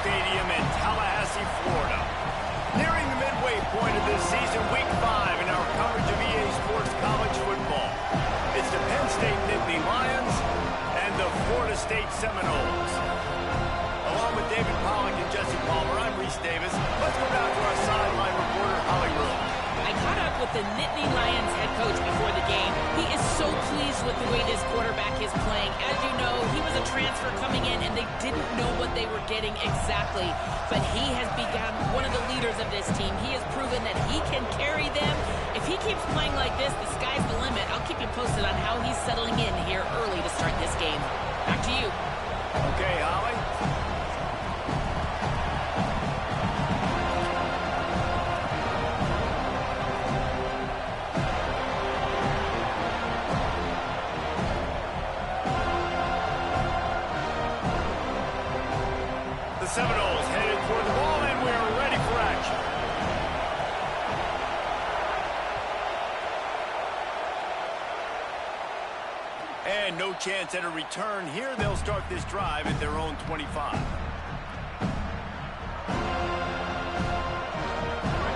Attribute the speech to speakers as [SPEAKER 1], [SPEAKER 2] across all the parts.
[SPEAKER 1] Stadium in Tallahassee, Florida. Nearing the midway point of this season, Week 5 in our coverage of EA Sports College football. It's the Penn State Nittany Lions and the Florida State Seminoles. Along with David Pollack and Jesse Palmer, I'm Reese Davis. Let's go down to our sideline reporter, Holly Rowe.
[SPEAKER 2] I caught up with the Nittany Lions head coach before the game. He is so pleased with the way this quarterback is playing. As you know, he was a transfer coming in, and they didn't know what they were getting exactly. But he has become one of the leaders of this team. He has proven that he can carry them. If he keeps playing like this, the sky's the limit. I'll keep you posted on how he's settling in here early to start this game. Back to you.
[SPEAKER 1] Okay, Holly. Seminoles headed toward the ball, and we are ready for action. And no chance at a return here. They'll start this drive at their own 25.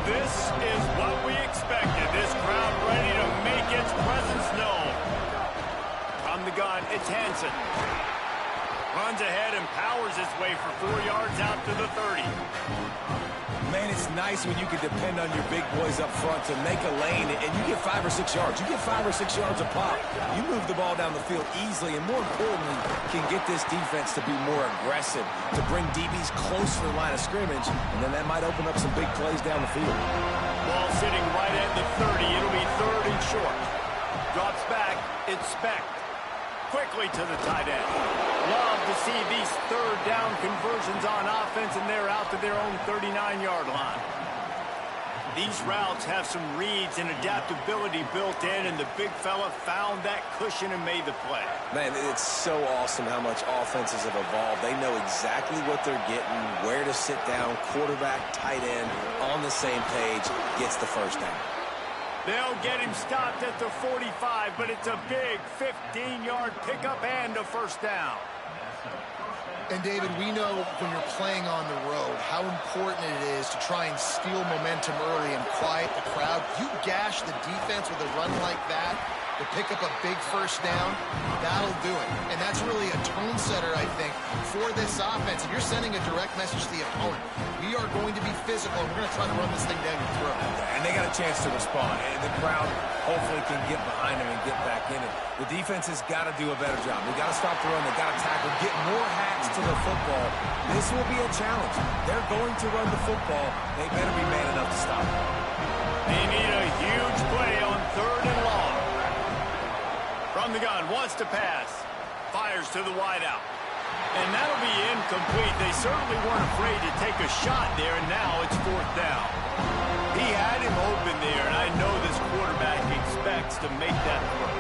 [SPEAKER 1] This is what we expected. This crowd ready to make its presence known. From the gun, it's Hansen. Runs ahead and powers his way for 4 yards out to the 30.
[SPEAKER 3] Man, it's nice when you can depend on your big boys up front to make a lane, and you get 5 or 6 yards. You get 5 or 6 yards a pop. You move the ball down the field easily, and more importantly, can get this defense to be more aggressive, to bring DBs close to the line of scrimmage, and then that might open up some big plays down the field.
[SPEAKER 1] Ball sitting right at the 30. It'll be 3rd and short. Drops back. It's Speck. Quickly to the tight end. Love to see these 3rd down conversions on offense, and they're out to their own 39-yard line. These routes have some reads and adaptability built in, and the big fella found that cushion and made the play.
[SPEAKER 3] Man, it's so awesome how much offenses have evolved. They know exactly what they're getting, where to sit down, quarterback, tight end, on the same page, gets the first down.
[SPEAKER 1] They'll get him stopped at the 45, but it's a big 15-yard pickup and a first down.
[SPEAKER 4] And, David, we know when you're playing on the road how important it is to try and steal momentum early and quiet the crowd. You gash the defense with a run like that to pick up a big first down, that'll do it. And that's really a tone setter, I think, for this offense. And you're sending a direct message to the opponent. We are going to be physical, and we're going to try to run this thing down your throat.
[SPEAKER 3] And they got a chance to respond, and the crowd hopefully can get behind them and get back in it. The defense has got to do a better job. They got to stop the run. They got to tackle, get more hacks to the football. This will be a challenge. They're going to run the football. They better be man enough to stop it.
[SPEAKER 1] They need a huge play on 3rd and long. From the gun, wants to pass. Fires to the wideout. And that'll be incomplete. They certainly weren't afraid to take a shot there, and now it's 4th down. He had him open there, and I know this quarterback expects to make that throw.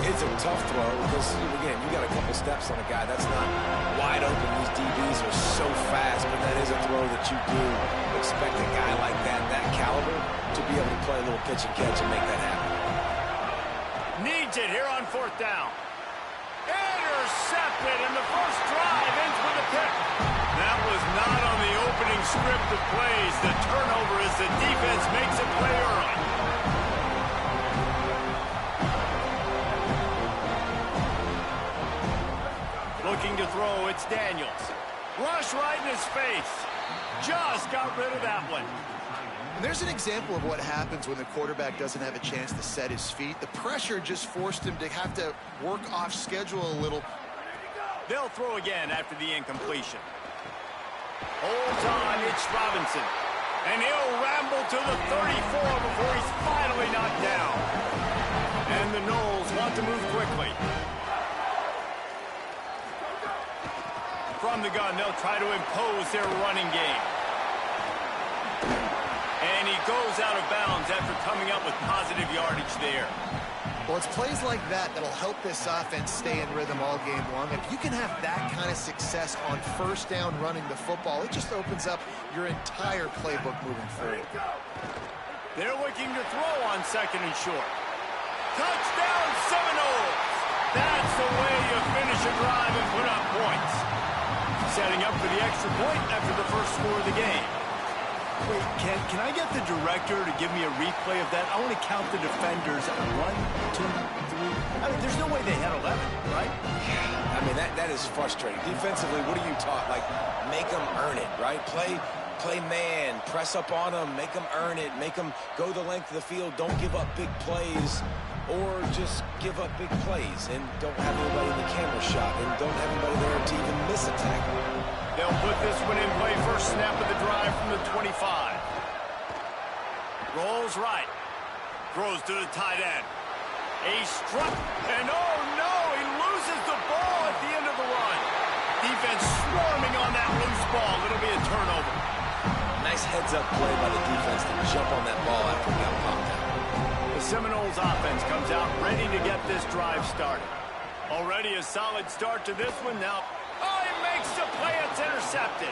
[SPEAKER 3] It's a tough throw because, again, you got a couple steps on a guy. That's not wide open. These DBs are so fast, but that is a throw that you do expect a guy like that caliber, to be able to play a little pitch and catch and make that happen.
[SPEAKER 1] Needs it here on 4th down. Intercepted, and the first drive ends with a pick. That was not on the opening script of plays. The turnover as the defense makes a play early. Looking to throw, it's Daniels. Rush right in his face. Just got rid of that one.
[SPEAKER 4] And there's an example of what happens when the quarterback doesn't have a chance to set his feet. The pressure just forced him to have to work off schedule a little.
[SPEAKER 1] They'll throw again after the incompletion. Holds on, it's Robinson. And he'll ramble to the 34 before he's finally knocked down. And the Noles want to move quickly. From the gun, they'll try to impose their running game. And he goes out of bounds after coming up with positive yardage there.
[SPEAKER 4] Well, it's plays like that that'll help this offense stay in rhythm all game long. If you can have that kind of success on 1st down running the football, it just opens up your entire playbook moving forward.
[SPEAKER 1] They're looking to throw on 2nd and short. Touchdown Seminoles! That's the way you finish a drive and put up points. setting up for the extra point after the first score of the game. Wait, can I get the director to give me a replay of that? I want to count the defenders. 1, 2, 3. I mean, there's no way they had 11, right?
[SPEAKER 3] I mean, that is frustrating. Defensively, what are you taught? Like, make them earn it, right? Play man, press up on them, make them earn it, make them go the length of the field, don't give up big plays, or just give up big plays and don't have anybody in the camera shot and don't have anybody there to even miss a tackle.
[SPEAKER 1] They'll put this one in play. First snap of the drive from the 25. Rolls right. Throws to the tight end. A struck, and oh no, he loses the ball at the end of the run. Defense swarming on that loose ball. It'll be a turnover.
[SPEAKER 3] Nice heads-up play by the defense to jump on that ball after it got popped out.
[SPEAKER 1] The Seminoles offense comes out ready to get this drive started. Already a solid start to this one now. Oh, he makes the play. It's intercepted.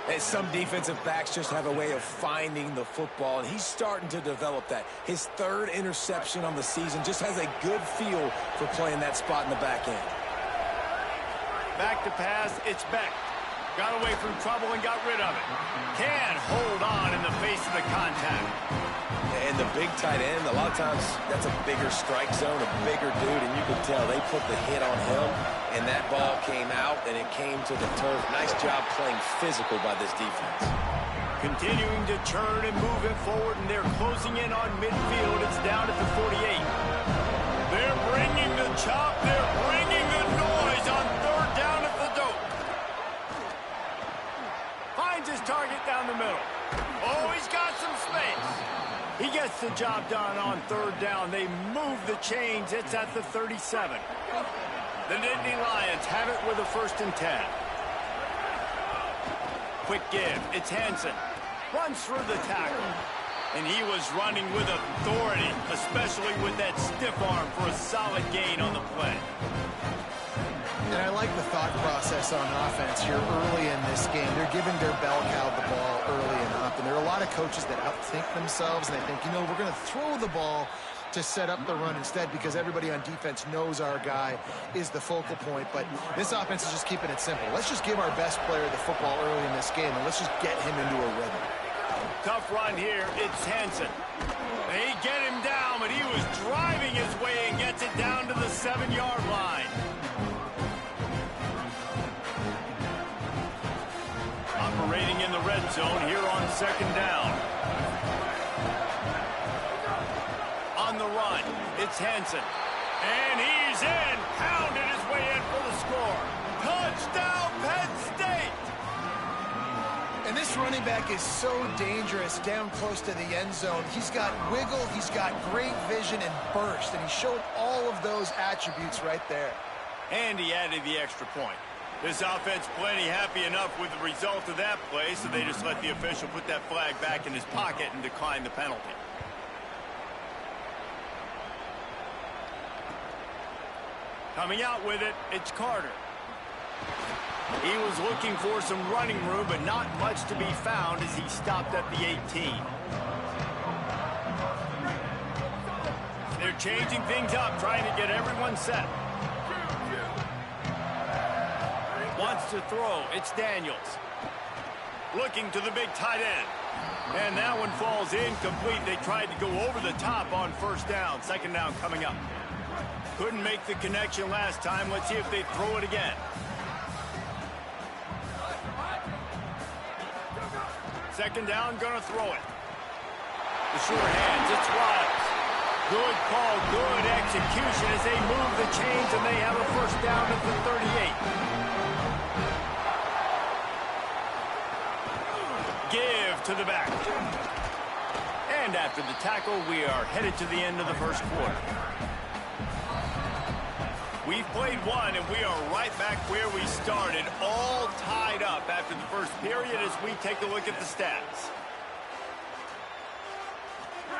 [SPEAKER 3] And some defensive backs just have a way of finding the football, and he's starting to develop that. His third interception on the season, just has a good feel for playing that spot in the back end.
[SPEAKER 1] Back to pass, it's Beck. Got away from trouble and got rid of it. Can hold on in the face of the contact.
[SPEAKER 3] And the big tight end, a lot of times that's a bigger strike zone, a bigger dude, and you can tell they put the hit on him, and that ball came out, and it came to the turf. Nice job playing physical by this defense.
[SPEAKER 1] Continuing to turn and move it forward, and they're closing in on midfield. It's down at the 48. They're bringing the chop. They're bringing the noise on third down at the dope. Finds his target down the middle. Oh, he's got some space. He gets the job done on third down. They move the chains. It's at the 37. The Nittany Lions have it with a 1st and 10. Quick give. It's Hansen. Runs through the tackle. And he was running with authority, especially with that stiff arm for a solid gain on the play.
[SPEAKER 4] And I like the thought process on offense here early in this game. They're giving their bell cow the ball early enough. And there are a lot of coaches that outthink themselves. And they think, you know, we're going to throw the ball to set up the run instead because everybody on defense knows our guy is the focal point. But this offense is just keeping it simple. Let's just give our best player the football early in this game, and let's just get him into a rhythm.
[SPEAKER 1] Tough run here. It's Hansen. They get him down, but he was driving his way and gets it down to the 7-yard line. Operating in the red zone here on 2nd down. On the run, it's Hansen. And he's in. Pounded his way in for the score. Touchdown, Penn State!
[SPEAKER 4] And this running back is so dangerous down close to the end zone. He's got wiggle, he's got great vision and burst, and he showed all of those attributes right there.
[SPEAKER 1] And he added the extra point. This offense plenty happy enough with the result of that play, so they just let the official put that flag back in his pocket and decline the penalty. Coming out with it, it's Carter. He was looking for some running room, but not much to be found as he stopped at the 18. They're changing things up, trying to get everyone set. Wants to throw. It's Daniels. Looking to the big tight end. And that one falls incomplete. They tried to go over the top on 1st down. 2nd down coming up. Couldn't make the connection last time. Let's see if they throw it again. 2nd down, gonna throw it. The sure hands, it's Riles. Good call, good execution as they move the chains, and they have a 1st down at the 38. Give to the back. And after the tackle, we are headed to the end of the 1st quarter. We've played one, and we are right back where we started, all tied up after the 1st period as we take a look at the stats.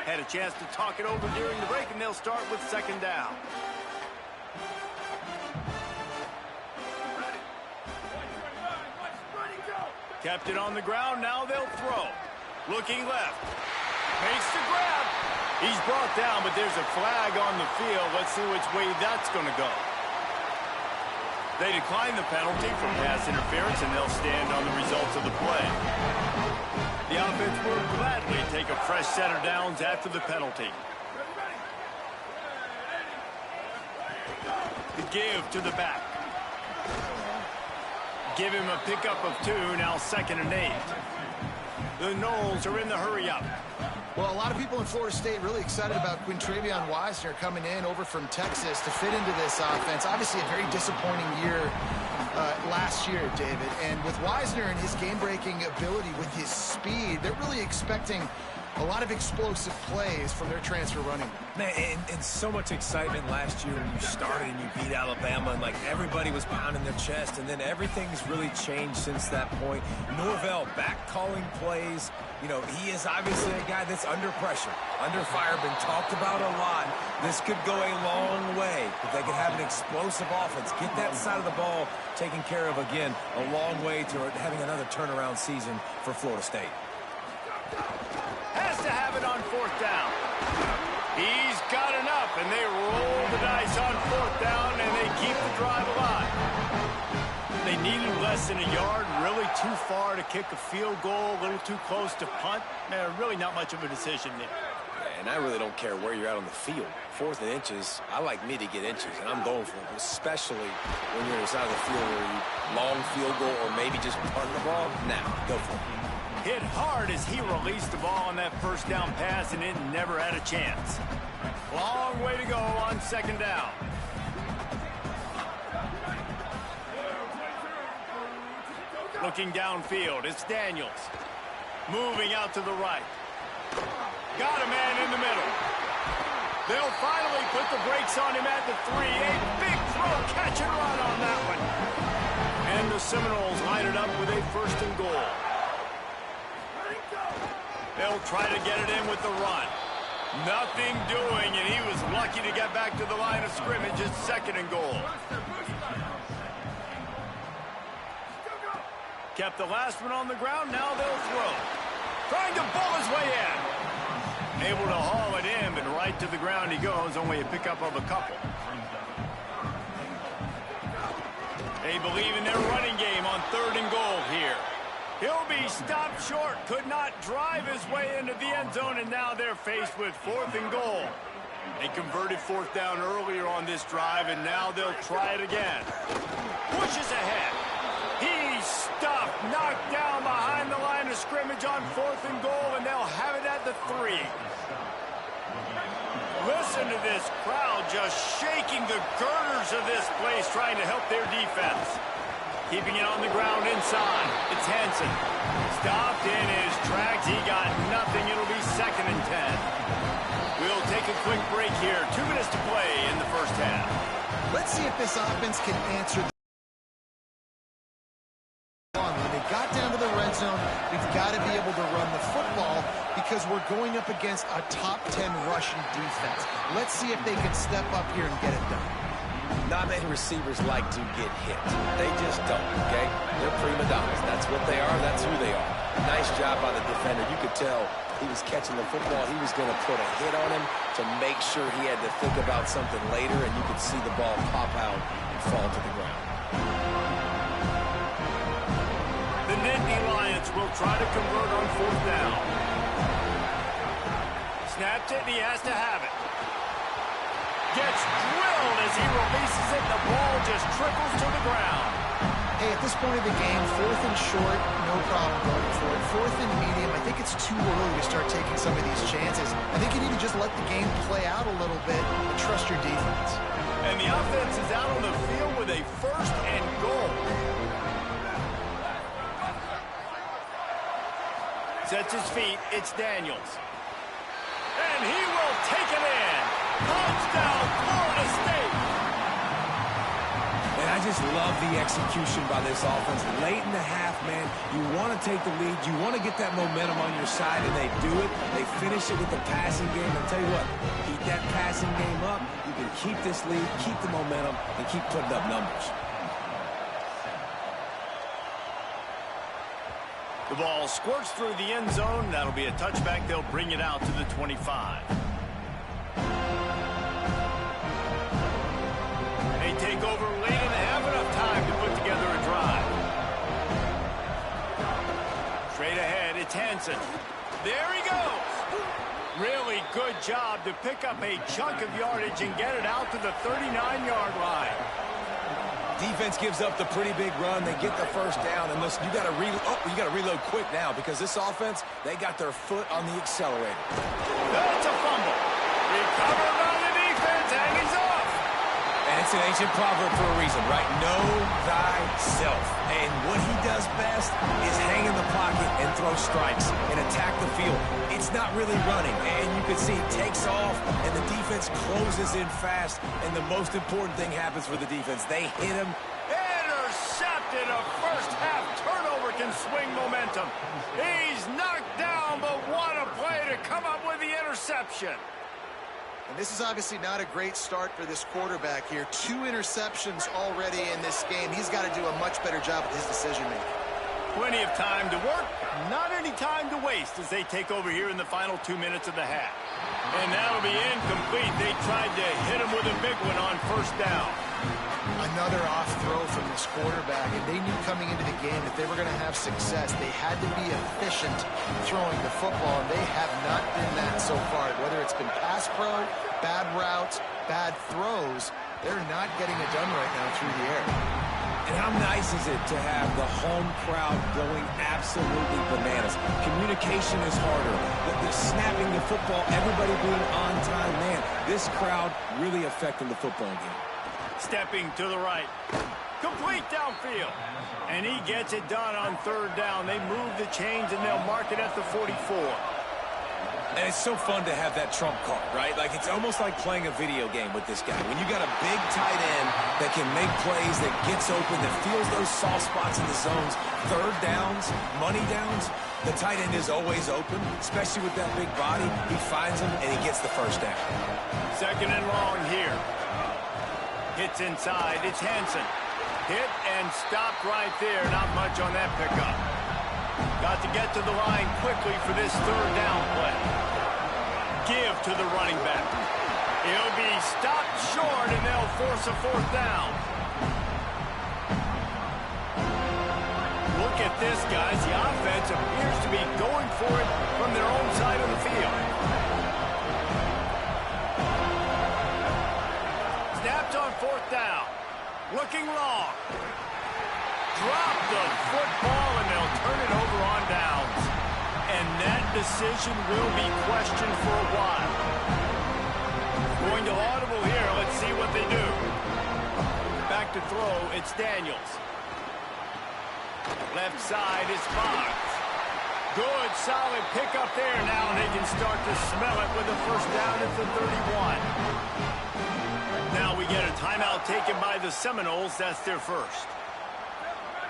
[SPEAKER 1] Had a chance to talk it over during the break, and they'll start with 2nd down. Kept it on the ground, now they'll throw. Looking left. Makes the grab. He's brought down, but there's a flag on the field. Let's see which way that's going to go. They decline the penalty for pass interference, and they'll stand on the results of the play. The offense will gladly take a fresh set of downs after the penalty. The give to the back. Give him a pickup of 2, now 2nd and 8. The Noles are in the hurry-up.
[SPEAKER 4] Well, a lot of people in Florida State really excited about Quintravion Wisner coming in over from Texas to fit into this offense. Obviously, a very disappointing year last year, David. And with Wisner and his game-breaking ability, with his speed, they're really expecting a lot of explosive plays from their transfer running.
[SPEAKER 3] Man, and so much excitement last year when you started and you beat Alabama, and like everybody was pounding their chest, and then everything's really changed since that point. Norvell back calling plays. You know, he is obviously a guy that's under pressure, under fire, been talked about a lot. This could go a long way if they could have an explosive offense, get that side of the ball taken care of again, a long way to having another turnaround season for Florida State.
[SPEAKER 1] Has to have it on 4th down. He's got enough, and they roll the dice on 4th down, and they keep the drive alive. They needed less than a yard, really too far to kick a field goal, a little too close to punt. Really not much of a decision there.
[SPEAKER 3] Yeah, and I really don't care where you're at on the field. 4th and inches, I like me to get inches, and I'm going for it, especially when you're inside the field where you long field goal or maybe just punt the ball. Now, go for it.
[SPEAKER 1] Hit hard as he released the ball on that 1st down pass, and it never had a chance. Long way to go on 2nd down. Looking downfield, it's Daniels. Moving out to the right. Got a man in the middle. They'll finally put the brakes on him at the 3. A big throw, catch and run on that one. And the Seminoles line it up with a 1st and goal. They'll try to get it in with the run. Nothing doing, and he was lucky to get back to the line of scrimmage. It's 2nd and goal. Kept the last one on the ground, now they'll throw. Trying to bull his way in. Able to haul it in, but right to the ground he goes, only a pickup of a couple. They believe in their running game on 3rd and goal here. He'll be stopped short, could not drive his way into the end zone, and now they're faced with 4th and goal. They converted 4th down earlier on this drive, and now they'll try it again. Pushes ahead. He's stuffed, knocked down behind the line of scrimmage on 4th and goal, and they'll have it at the 3. Listen to this crowd just shaking the girders of this place, trying to help their defense. Keeping it on the ground inside. It's Hansen. Stopped in his tracks. He got nothing. It'll be 2nd and 10. We'll take a quick break here. 2 minutes to play in the 1st half.
[SPEAKER 4] Let's see if this offense can answer. When they got down to the red zone, we've got to be able to run the football because we're going up against a top 10 rushing defense. Let's see if they can step up here and get it done.
[SPEAKER 3] Not many receivers like to get hit. They just don't, okay? They're prima donnas. That's what they are. That's who they are. Nice job by the defender. You could tell he was catching the football. He was going to put a hit on him to make sure he had to think about something later, and you could see the ball pop out and fall to the ground.
[SPEAKER 1] The Nittany Lions will try to convert on 4th down. Snapped it, and he has to have it. Gets drilled as he releases it. The ball just trickles to the ground.
[SPEAKER 4] Hey, at this point of the game, 4th and short, no problem going for it. 4th and medium, I think it's too early to start taking some of these chances. I think you need to just let the game play out a little bit and trust your defense.
[SPEAKER 1] And the offense is out on the field with a 1st and goal. Sets his feet. It's Daniels. And he will take it in. Touchdown, Florida State.
[SPEAKER 3] And I just love the execution by this offense. Late in the half, man, you want to take the lead. You want to get that momentum on your side, and they do it. They finish it with the passing game. I'll tell you what, keep that passing game up. You can keep this lead, keep the momentum, and keep putting up numbers.
[SPEAKER 1] The ball squirts through the end zone. That'll be a touchback. They'll bring it out to the 25. They take over late in the half, enough time It's Hansen. There he goes. Really good job to pick up a chunk of yardage and get it out to the 39-yard line.
[SPEAKER 3] Defense gives up the pretty big run. They get the first down, and listen, you got to reload quick now because this offense, they got their foot on the accelerator.
[SPEAKER 1] That's a fumble. Recovered on the defense, and he's off.
[SPEAKER 3] And it's an ancient proverb for a reason, right? Know thyself. And what he does best is hang in the pocket and throw strikes and attack the field. It's not really running, and you can see it takes off, and the defense closes in fast, and the most important thing happens for the defense. They hit him.
[SPEAKER 1] Intercepted. A first-half turnover can swing momentum. He's knocked down, but what a play to come up with the interception.
[SPEAKER 4] And this is obviously not a great start for this quarterback here. 2 interceptions already in this game. He's got to do a much better job with his decision-making.
[SPEAKER 1] Plenty of time to work, not any time to waste as they take over here in the final 2 minutes of the half. And that'll be incomplete. They tried to hit him with a big one on first down.
[SPEAKER 4] Another off throw from this quarterback, and they knew coming into the game that they were going to have success. They had to be efficient throwing the football, and they have not been that so far. Whether it's been pass pro, bad routes, bad throws, they're not getting it done right now through the air.
[SPEAKER 3] And how nice is it to have the home crowd going absolutely bananas? Communication is harder. The snapping the football, everybody being on time. Man, this crowd really affecting the football game.
[SPEAKER 1] Stepping to the right. Complete downfield. And he gets it done on third down. They move the chains, and they'll mark it at the 44.
[SPEAKER 3] And it's so fun to have that trump card, right? Like, it's almost like playing a video game with this guy. When you got a big tight end that can make plays, that gets open, that feels those soft spots in the zones, third downs, money downs, the tight end is always open, especially with that big body. He finds him, and he gets the first down.
[SPEAKER 1] Second and long here. Hits inside. It's Hansen. Hit and stopped right there. Not much on that pickup. Got to get to the line quickly for this third down play. Give to the running back. He'll be stopped short, and they'll force a fourth down. Look at this, guys. The offense appears to be going for it from their own side of the field. Snapped on fourth down. Looking long. Drop the football, and they'll turn it over on downs. And that decision will be questioned for a while. Going to audible here. Let's see what they do. Back to throw. It's Daniels. Left side is Boggs. Good, solid pickup there now, and they can start to smell it with a first down at the 31. Now we get a timeout taken by the Seminoles. That's their first.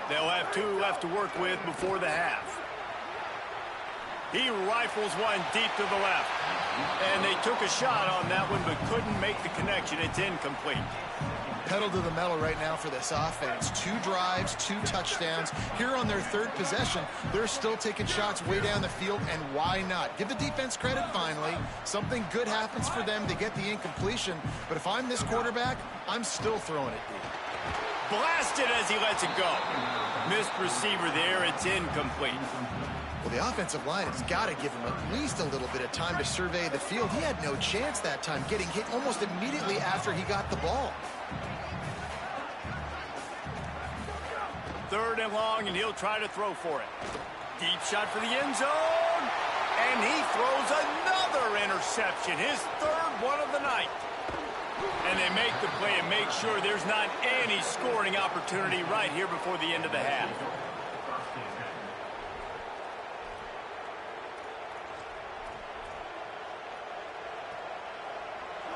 [SPEAKER 1] They'll have 2 left to work with before the half. He rifles one deep to the left. And they took a shot on that one but couldn't make the connection. It's incomplete.
[SPEAKER 4] Pedal to the metal right now for this offense. 2 drives, 2 touchdowns. Here on their third possession, they're still taking shots way down the field, and why not? Give the defense credit finally. Something good happens for them to get the incompletion, but if I'm this quarterback, I'm still throwing it deep.
[SPEAKER 1] Blasted as he lets it go. Missed receiver there. It's incomplete.
[SPEAKER 4] Well, the offensive line has got to give him at least a little bit of time to survey the field. He had no chance that time, getting hit almost immediately after he got the ball.
[SPEAKER 1] Third and long, and he'll try to throw for it. Deep shot for the end zone. And he throws another interception. His third one of the night. And they make the play and make sure there's not any scoring opportunity right here before the end of the half.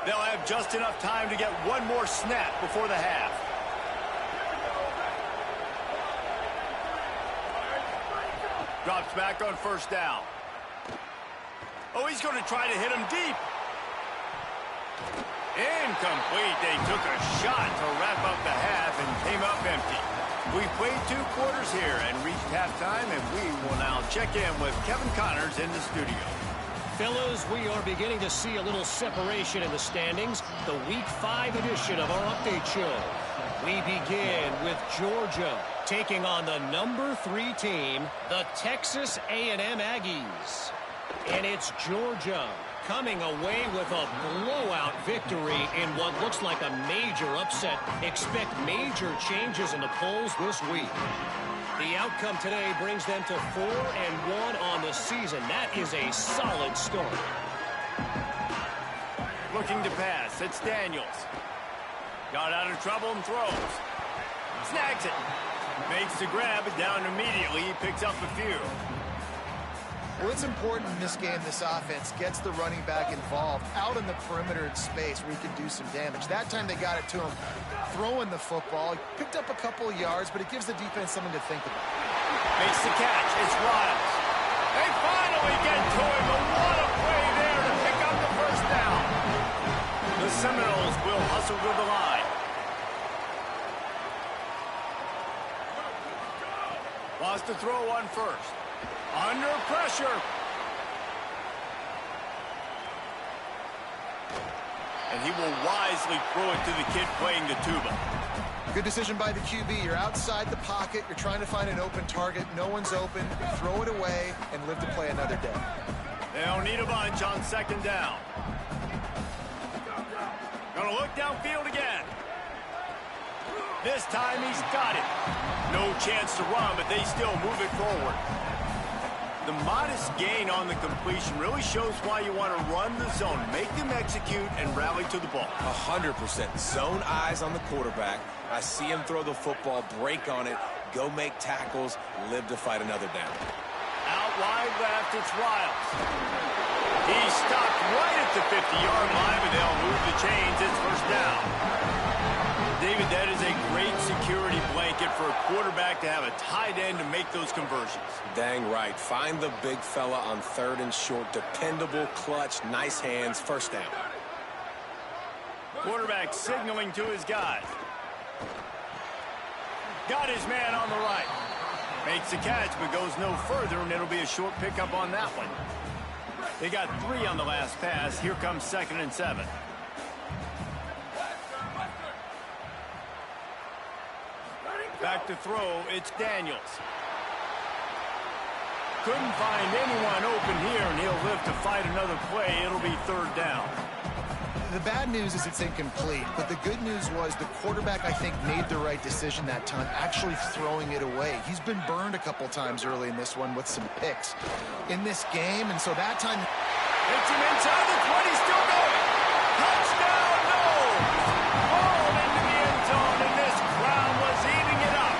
[SPEAKER 1] They'll have just enough time to get one more snap before the half. Drops back on first down. Oh, he's going to try to hit him deep. Incomplete. They took a shot to wrap up the half and came up empty. We've played 2 quarters here and reached halftime, and we will now check in with Kevin Connors in the studio.
[SPEAKER 5] Fellas, we are beginning to see a little separation in the standings. The Week 5 edition of our update show. We begin with Georgia taking on the number 3 team, the Texas A&M Aggies. And it's Georgia coming away with a blowout victory in what looks like a major upset. Expect major changes in the polls this week. The outcome today brings them to 4-1 on the season. That is a solid start.
[SPEAKER 1] Looking to pass. It's Daniels. Got out of trouble and throws. Snags it. Makes the grab, but down immediately. He picks up a few.
[SPEAKER 4] Well, it's important in this game, this offense gets the running back involved out in the perimeter in space where he can do some damage. That time they got it to him throwing the football. He picked up a couple of yards, but it gives the defense something to think about.
[SPEAKER 1] Makes the catch. It's Wiles. They finally get to him, but what a play there to pick up the first down. The Seminoles will hustle to the line. Wants to throw one first. Under pressure. And he will wisely throw it to the kid playing the tuba.
[SPEAKER 4] Good decision by the QB. You're outside the pocket. You're trying to find an open target. No one's open. Throw it away and live to play another day.
[SPEAKER 1] They'll need a bunch on second down. Gonna look downfield again. This time he's got it. No chance to run, but they still move it forward. The modest gain on the completion really shows why you want to run the zone. Make them execute and rally to the ball.
[SPEAKER 3] 100%. Zone eyes on the quarterback. I see him throw the football, break on it, go make tackles, live to fight another down.
[SPEAKER 1] Out wide left, it's Wiles. He's stopped right at the 50-yard line, but they'll move the chains. It's first down. David, that is a great security blanket for a quarterback to have a tight end to make those conversions.
[SPEAKER 3] Dang right. Find the big fella on 3rd and short. Dependable, clutch, nice hands, first down.
[SPEAKER 1] Quarterback signaling to his guys. Got his man on the right. Makes the catch, but goes no further, and it'll be a short pickup on that one. They got 3 on the last pass. Here comes 2nd and 7. Back to throw, it's Daniels. Couldn't find anyone open here, and he'll live to fight another play. It'll be 3rd down.
[SPEAKER 4] The bad news is it's incomplete, but the good news was the quarterback, I think, made the right decision that time, actually throwing it away. He's been burned a couple times early in this one with some picks in this game, and so that time...
[SPEAKER 1] Hits him inside the 20, still going. Touchdown, no! Ball into the end zone, and this crowd was eating it up.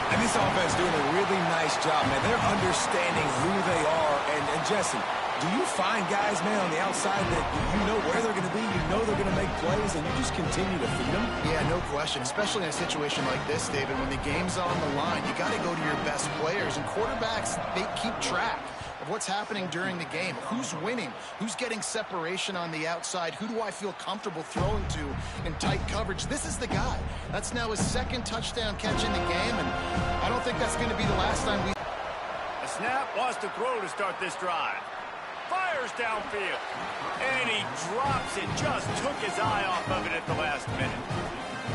[SPEAKER 3] And this offense doing a really nice job, man. They're understanding who they are. And Jesse, do you find guys, man, on the outside that you know where they're going to be, you know they're going to make plays, and you just continue to feed them?
[SPEAKER 4] Yeah, no question, especially in a situation like this, David. When the game's on the line, you got to go to your best players, and quarterbacks, they keep track of what's happening during the game. Who's winning? Who's getting separation on the outside? Who do I feel comfortable throwing to in tight coverage? This is the guy. That's now his 2nd touchdown catch in the game, and I don't think that's going to be the last time we...
[SPEAKER 1] A snap, wants to throw to start this drive. Fires downfield. And he drops it. Just took his eye off of it at the last minute.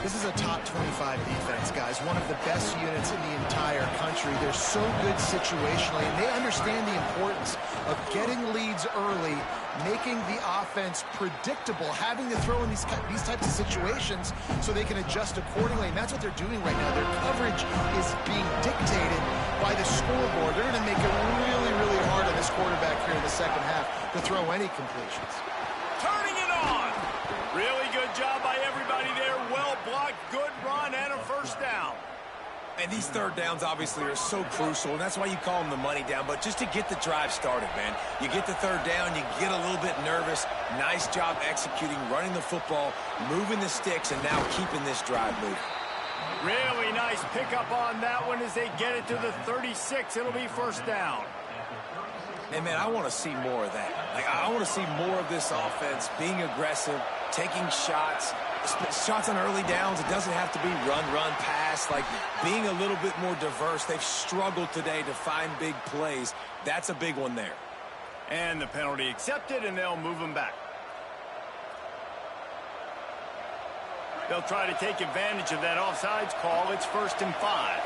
[SPEAKER 4] This is a top 25 defense, guys. One of the best units in the entire country. They're so good situationally, and they understand the importance of getting leads early, making the offense predictable, having to throw in these types of situations so they can adjust accordingly, and that's what they're doing right now. Their coverage is being dictated by the scoreboard. They're going to make it really, really hard on this quarterback here in the second half to throw any completions.
[SPEAKER 1] Turning it on. Really good job by everybody there. Well blocked, good run, and a first down.
[SPEAKER 3] And these 3rd downs obviously are so crucial, and that's why you call them the money down. But just to get the drive started, man, you get the 3rd down, you get a little bit nervous. Nice job executing, running the football, moving the sticks, and now keeping this drive moving.
[SPEAKER 1] Really nice pickup on that one as they get it to the 36. It'll be first down.
[SPEAKER 3] And, man, I want to see more of that. Like, I want to see more of this offense being aggressive, taking shots on early downs. It doesn't have to be run, pass. Like, being a little bit more diverse. They've struggled today to find big plays. That's a big one there.
[SPEAKER 1] And the penalty accepted, and they'll move them back. They'll try to take advantage of that offsides call. It's 1st and 5.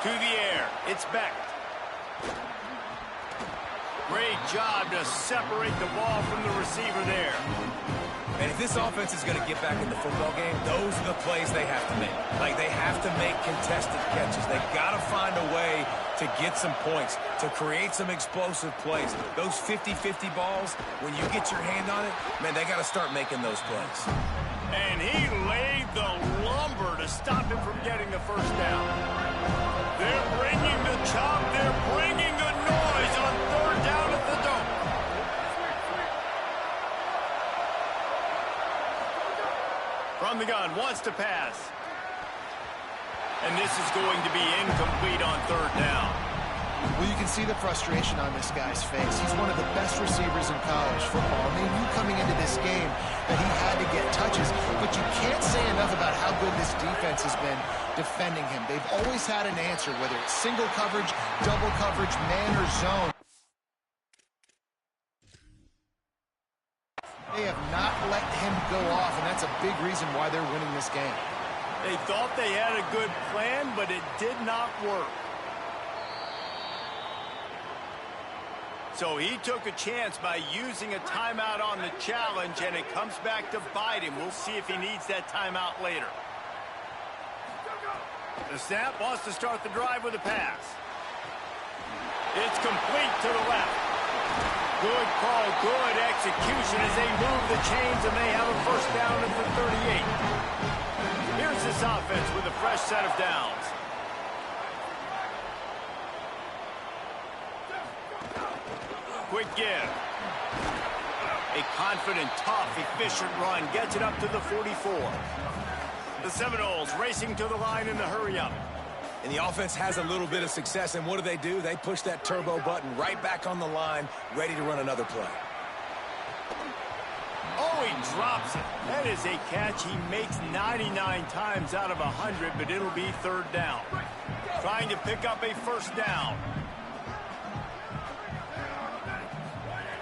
[SPEAKER 1] To the air. It's Beck. Great job to separate the ball from the receiver there.
[SPEAKER 3] And if this offense is going to get back in the football game, those are the plays they have to make. Like, they have to make contested catches. They got to find a way to get some points, to create some explosive plays. Those 50-50 balls, when you get your hand on it, man, they got to start making those plays.
[SPEAKER 1] And he laid the lumber to stop him from getting the first down. They're bringing the chop. They're bringing the noise on 3rd down at the Dome. From the gun, wants to pass. And this is going to be incomplete on 3rd down.
[SPEAKER 4] Well, you can see the frustration on this guy's face. He's one of the best receivers in college football. And they knew coming into this game that he had to get touches. But you can't say enough about how good this defense has been defending him. They've always had an answer, whether it's single coverage, double coverage, man or zone. They have not let him go off, and that's a big reason why they're winning this game.
[SPEAKER 1] They thought they had a good plan, but it did not work. So he took a chance by using a timeout on the challenge, and it comes back to bite him. We'll see if he needs that timeout later. The snap wants to start the drive with a pass. It's complete to the left. Good call, good execution as they move the chains, and they have a first down at the 38. Here's this offense with a fresh set of downs. Quick give. A confident, tough, efficient run gets it up to the 44. The Seminoles racing to the line in the hurry-up.
[SPEAKER 3] And the offense has a little bit of success, and what do? They push that turbo button right back on the line, ready to run another play.
[SPEAKER 1] Oh, he drops it. That is a catch he makes 99 times out of 100, but it'll be 3rd down. Trying to pick up a first down.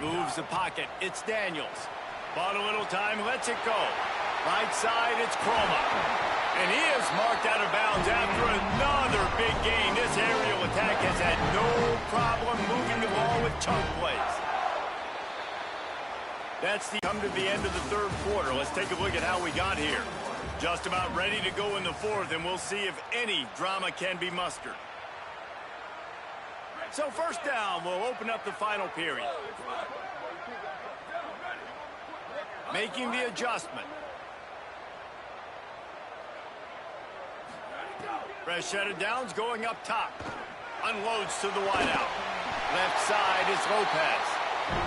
[SPEAKER 1] Moves the pocket. It's Daniels. Bought a little time, lets it go. Right side, it's Croma. And he is marked out of bounds after another big gain. This aerial attack has had no problem moving the ball with chunk plays. That's come to the end of the 3rd quarter. Let's take a look at how we got here. Just about ready to go in the 4th, and we'll see if any drama can be mustered. So 1st down will open up the final period. Making the adjustment. Fresh set of downs going up top. Unloads to the wideout. Left side is Lopez.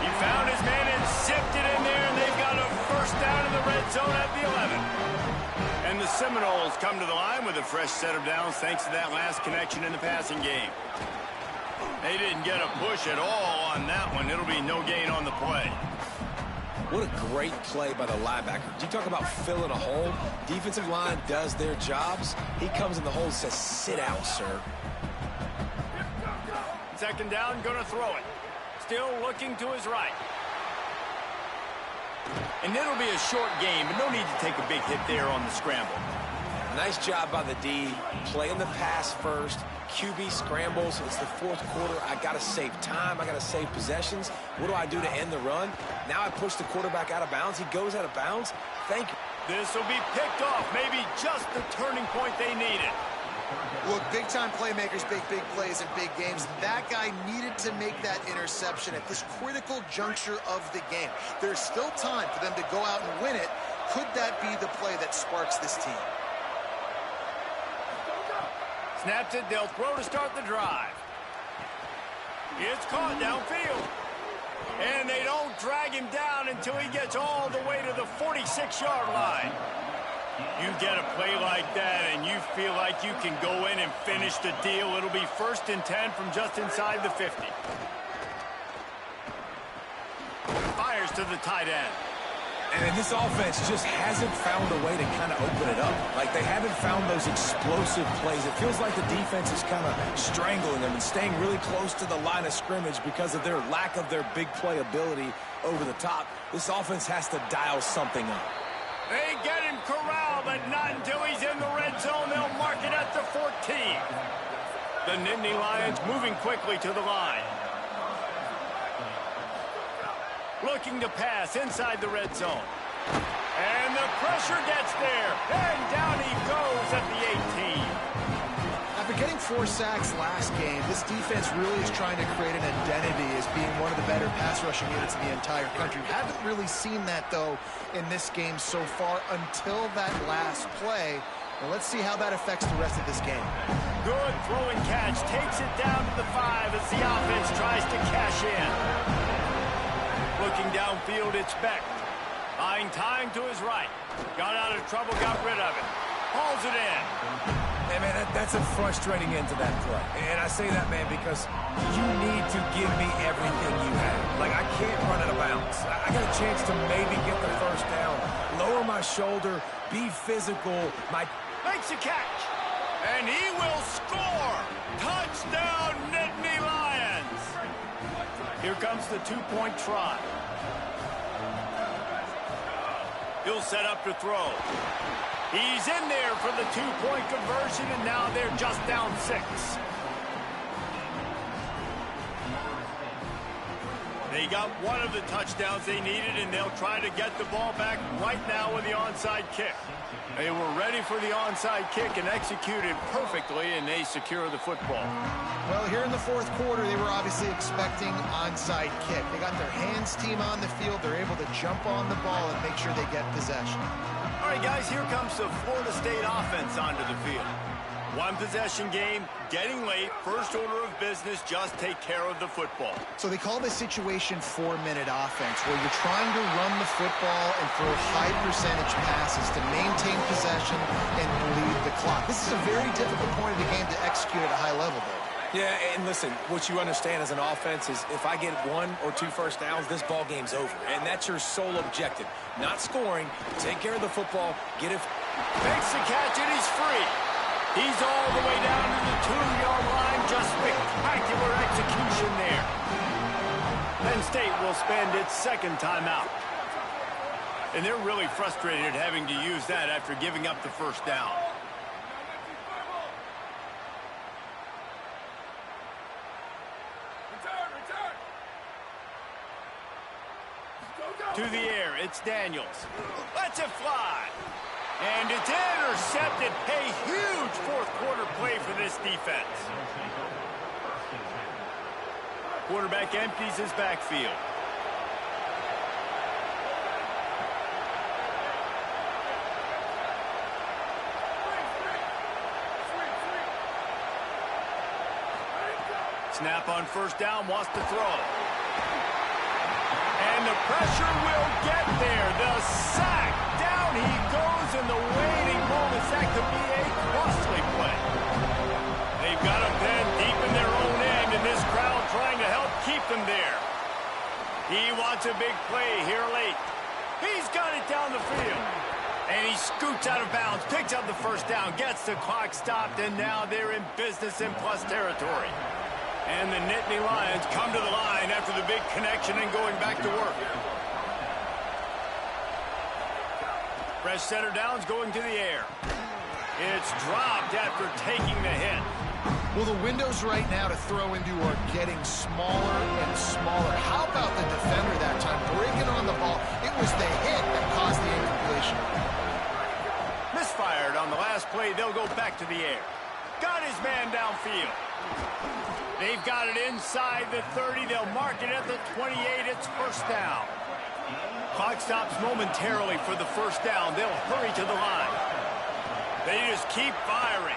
[SPEAKER 1] He found his man and zipped it in there, and they've got a first down in the red zone at the 11. And the Seminoles come to the line with a fresh set of downs thanks to that last connection in the passing game. They didn't get a push at all on that one. It'll be no gain on the play.
[SPEAKER 3] What a great play by the linebacker. You talk about filling a hole. Defensive line does their jobs. He comes in the hole and says, sit out, sir.
[SPEAKER 1] 2nd down, gonna throw it. Still looking to his right. And it'll be a short game, but no need to take a big hit there on the scramble.
[SPEAKER 3] Nice job by the D, playing the pass first. QB scrambles. It's the 4th quarter. I got to save time. I got to save possessions. What do I do to end the run? Now I push the quarterback out of bounds. He goes out of bounds. Thank you.
[SPEAKER 1] This will be picked off. Maybe just the turning point they needed.
[SPEAKER 4] Look, big-time playmakers make big plays in big games. That guy needed to make that interception at this critical juncture of the game. There's still time for them to go out and win it. Could that be the play that sparks this team?
[SPEAKER 1] Snaps it, they'll throw to start the drive. It's caught downfield. And they don't drag him down until he gets all the way to the 46-yard line. You get a play like that and you feel like you can go in and finish the deal. It'll be 1st and 10 from just inside the 50. Fires to the tight end.
[SPEAKER 3] And this offense just hasn't found a way to kind of open it up. Like, they haven't found those explosive plays. It feels like the defense is kind of strangling them and staying really close to the line of scrimmage because of their lack of their big play ability over the top. This offense has to dial something up.
[SPEAKER 1] They get him corralled, but not until he's in the red zone. They'll mark it at the 14. The Nittany Lions moving quickly to the line. Looking to pass inside the red zone. And the pressure gets there. And down he goes at the 18.
[SPEAKER 4] After getting 4 sacks last game, this defense really is trying to create an identity as being one of the better pass rushing units in the entire country. Haven't really seen that, though, in this game so far until that last play. Well, let's see how that affects the rest of this game.
[SPEAKER 1] Good throw and catch. Takes it down to the 5 as the offense tries to cash in. Looking downfield, it's Beck. Buying time to his right. Got out of trouble, got rid of it. Hauls it in.
[SPEAKER 3] Hey, man, that's a frustrating end to that play. And I say that, man, because you need to give me everything you have. Like, I can't run out of bounds. I got a chance to maybe get the first down, lower my shoulder, be physical.
[SPEAKER 1] Makes a catch. And he will score. Touchdown, Nittany Lions. Here comes the 2-point try. He'll set up to throw. He's in there for the 2-point conversion, and now they're just down 6. They got one of the touchdowns they needed, and they'll try to get the ball back right now with the onside kick. They were ready for the onside kick and executed perfectly, and they secure the football.
[SPEAKER 4] Well, here in the fourth quarter, they were obviously expecting onside kick. They got their hands team on the field. They're able to jump on the ball and make sure they get possession.
[SPEAKER 1] All right, guys, here comes the Florida State offense onto the field. One possession game, getting late, first order of business, just take care of the football.
[SPEAKER 4] So they call this situation 4-minute offense, where you're trying to run the football and throw high percentage passes to maintain possession and bleed the clock. This is a very difficult point of the game to execute at a high level, though.
[SPEAKER 3] Yeah, and listen, what you understand as an offense is if I get 1 or 2 first downs, this ball game's over. And that's your sole objective. Not scoring, take care of the football, get it.
[SPEAKER 1] Makes the catch, and he's free. He's all the way down to the 2-yard line. Just spectacular execution there. Penn State will spend its second timeout. And they're really frustrated having to use that after giving up the first down. To the air, it's Daniels. Lets it fly. And it's intercepted. A huge fourth quarter play for this defense. Quarterback empties his backfield. Snap on first down, wants to throw. And the pressure will get there. The sack. Down he goes in the waiting moments. That could be a costly play. They've got him then deep in their own end, and this crowd trying to help keep them there. He wants a big play here late. He's got it down the field. And he scoots out of bounds, picks up the first down, gets the clock stopped, and now they're in business in plus territory. And the Nittany Lions come to the line after the big connection and going back to work. Fresh center downs going to the air. It's dropped after taking the hit.
[SPEAKER 4] Well, the windows right now to throw into are getting smaller and smaller. How about the defender that time breaking on the ball? It was the hit that caused the incompletion.
[SPEAKER 1] Misfired on the last play. They'll go back to the air. Got his man downfield. They've got it inside the 30. They'll mark it at the 28. It's first down. Clock stops momentarily for the first down. They'll hurry to the line. They just keep firing.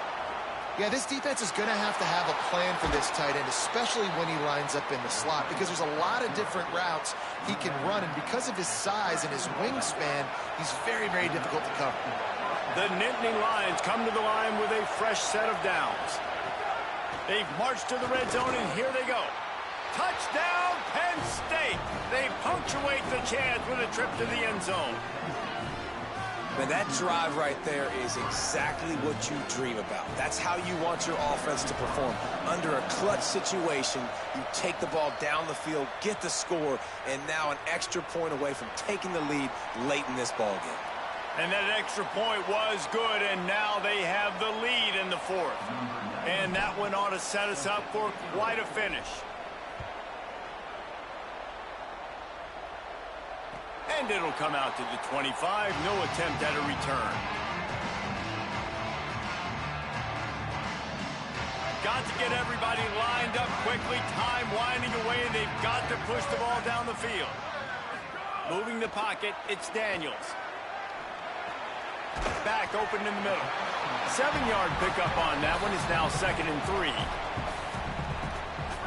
[SPEAKER 4] Yeah, this defense is going to have a plan for this tight end, especially when he lines up in the slot, because there's a lot of different routes he can run, and because of his size and his wingspan, he's very, very difficult to cover.
[SPEAKER 1] The Nittany Lions come to the line with a fresh set of downs. They've marched to the red zone, and here they go. Touchdown, Penn State. They punctuate the chance with a trip to the end zone.
[SPEAKER 3] Man, that drive right there is exactly what you dream about. That's how you want your offense to perform. Under a clutch situation, you take the ball down the field, get the score, and now an extra point away from taking the lead late in this ball game.
[SPEAKER 1] And that extra point was good, and now they have the lead in the fourth. And that one ought to set us up for quite a finish. And it'll come out to the 25. No attempt at a return. Got to get everybody lined up quickly. Time winding away, and they've got to push the ball down the field. Moving the pocket, it's Daniels. Back open in the middle. 7-yard pickup on that one. Is now 2nd and 3.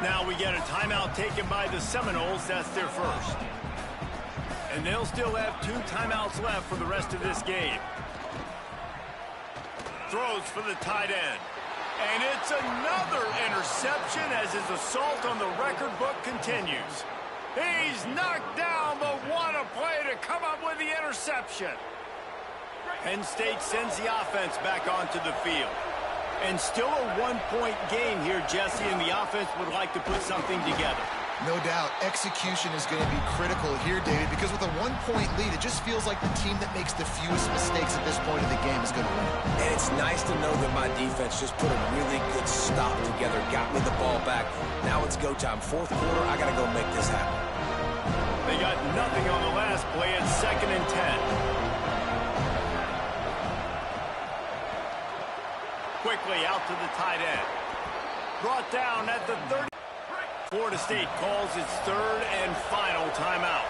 [SPEAKER 1] Now we get a timeout taken by the Seminoles. That's their first. And they'll still have 2 timeouts left for the rest of this game. Throws for the tight end. And it's another interception as his assault on the record book continues. He's knocked down, but what a play to come up with the interception. Penn State sends the offense back onto the field. And still a 1-point game here, Jesse, and the offense would like to put something together.
[SPEAKER 4] No doubt, execution is going to be critical here, David, because with a 1-point lead, it just feels like the team that makes the fewest mistakes at this point of the game is going to win.
[SPEAKER 3] And it's nice to know that my defense just put a really good stop together, got me the ball back. Now it's go time. 4th quarter, I got to go make this happen.
[SPEAKER 1] They got nothing on the last play. It's 2nd and 10. Quickly out to the tight end. Brought down at the 30. Florida State calls its 3rd and final timeout.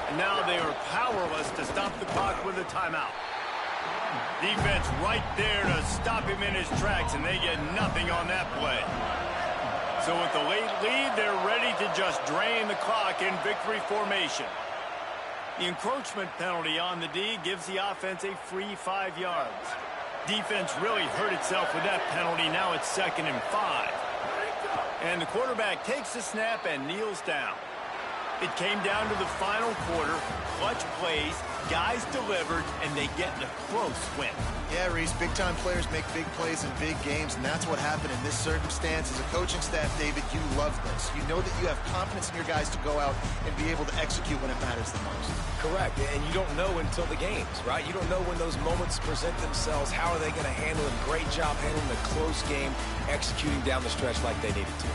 [SPEAKER 1] And now they are powerless to stop the clock with a timeout. Defense right there to stop him in his tracks, and they get nothing on that play. So with the late lead, they're ready to just drain the clock in victory formation. The encroachment penalty on the D gives the offense a free 5 yards. Defense really hurt itself with that penalty. Now it's 2nd and 5. And the quarterback takes the snap and kneels down. It came down to the final quarter. Clutch plays, guys delivered, and they get a close win.
[SPEAKER 4] Yeah, Reese, big-time players make big plays in big games, and that's what happened in this circumstance. As a coaching staff, David, you love this. You know that you have confidence in your guys to go out and be able to execute when it matters the most.
[SPEAKER 3] Correct, and you don't know until the games, right? You don't know when those moments present themselves. How are they going to handle it? Great job handling the close game, executing down the stretch like they needed to.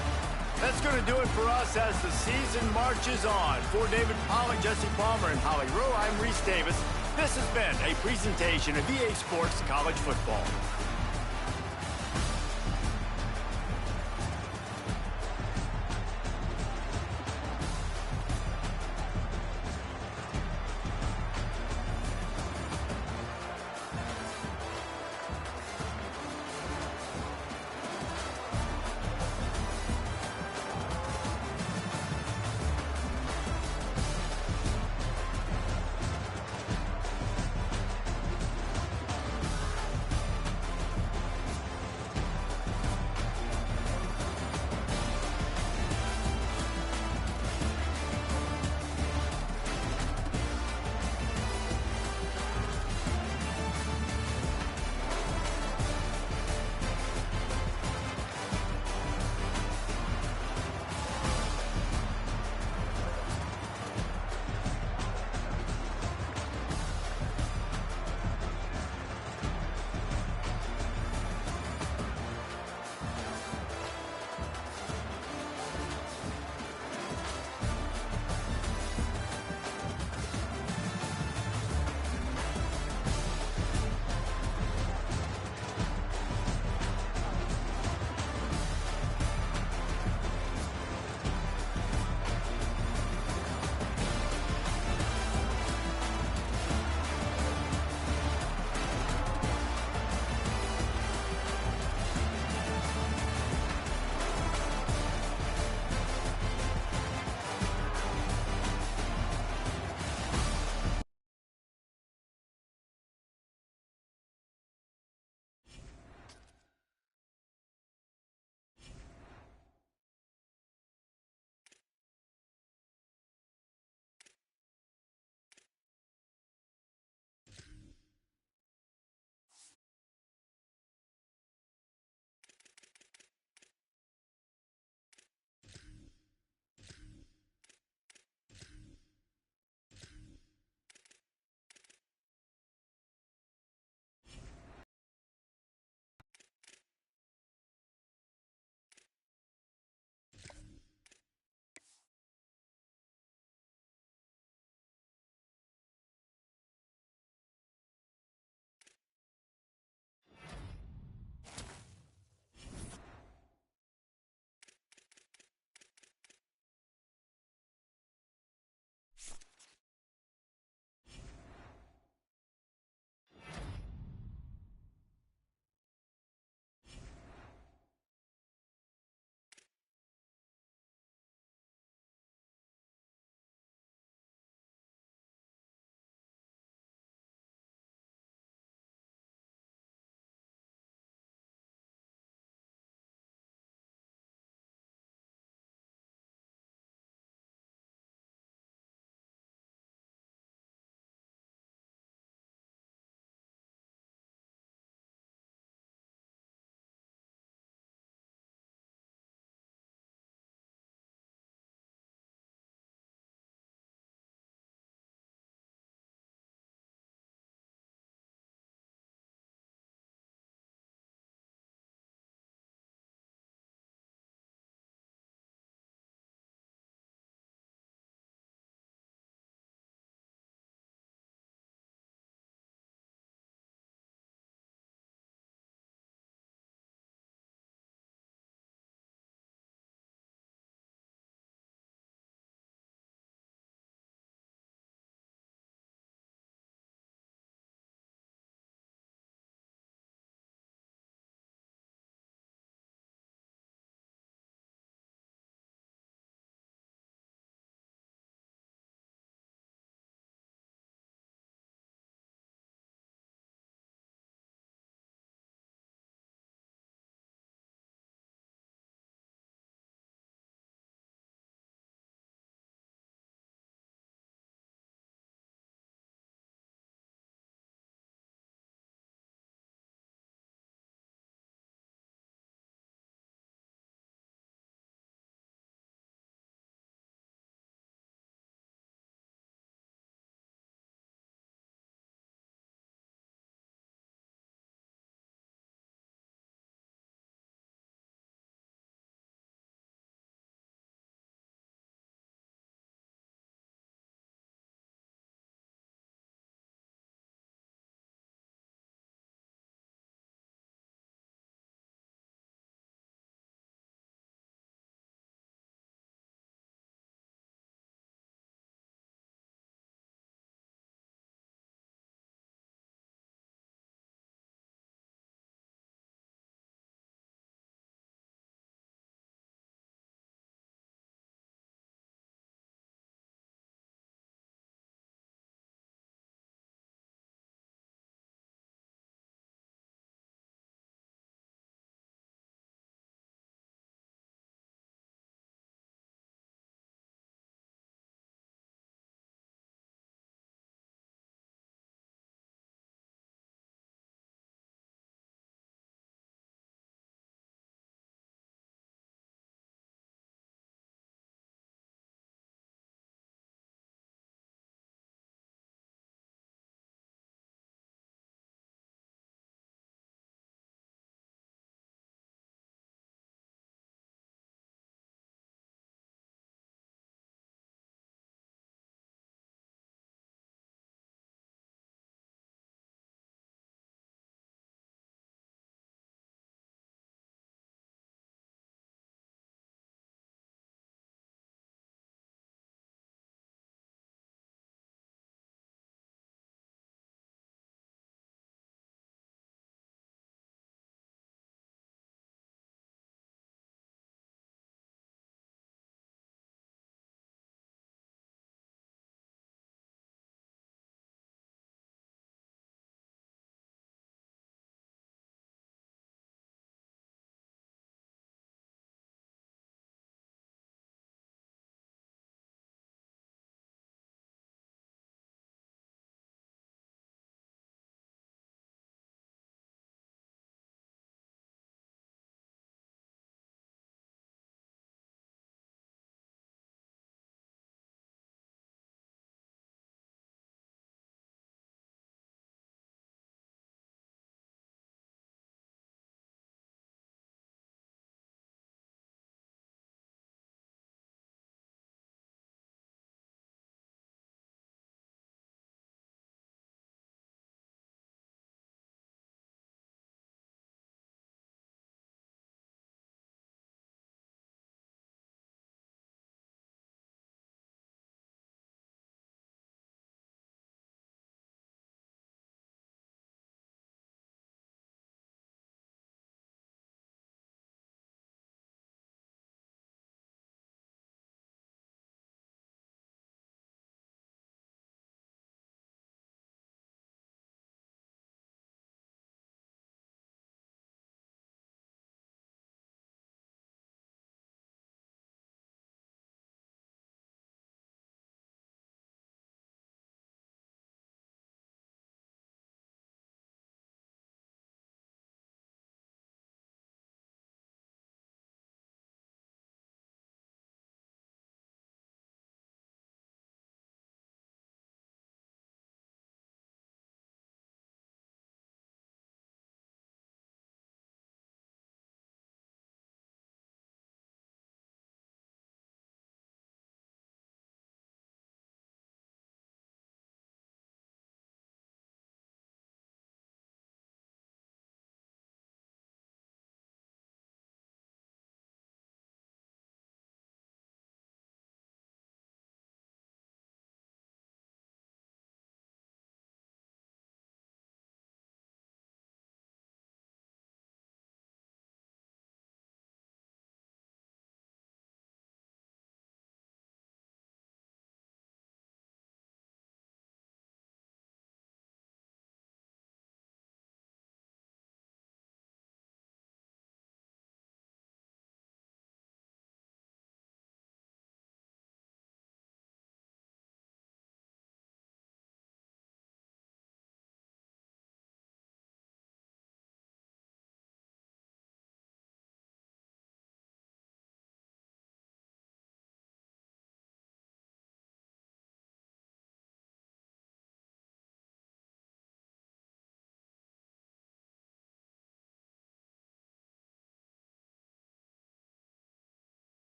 [SPEAKER 1] That's going to do it for us as the season marches on. For David Pollack, Jesse Palmer, and Holly Rowe, I'm Reese Davis. This has been a presentation of EA Sports College Football.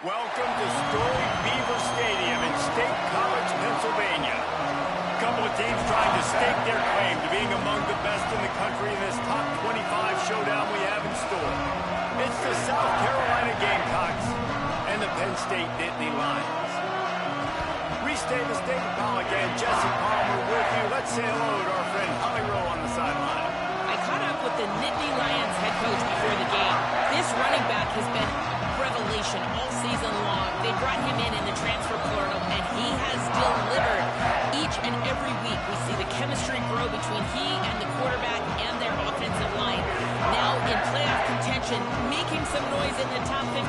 [SPEAKER 1] Welcome to storied Beaver Stadium in State College, Pennsylvania. A couple of teams trying to stake their claim to being among the best in the country in this top 25 showdown we have in store. It's the South Carolina Gamecocks and the Penn State Nittany Lions. Reese Davis, David Pollack, and Jesse Palmer with you. Let's say hello to our friend Holly Rowe on the sideline.
[SPEAKER 2] I caught up with the Nittany Lions head coach before the game. This running back has been a revelation all season long. They brought him in the transfer portal, and he has delivered. Each and every week, we see the chemistry grow between he and the quarterback and their offensive line. Now in playoff contention, making some noise in the top 15,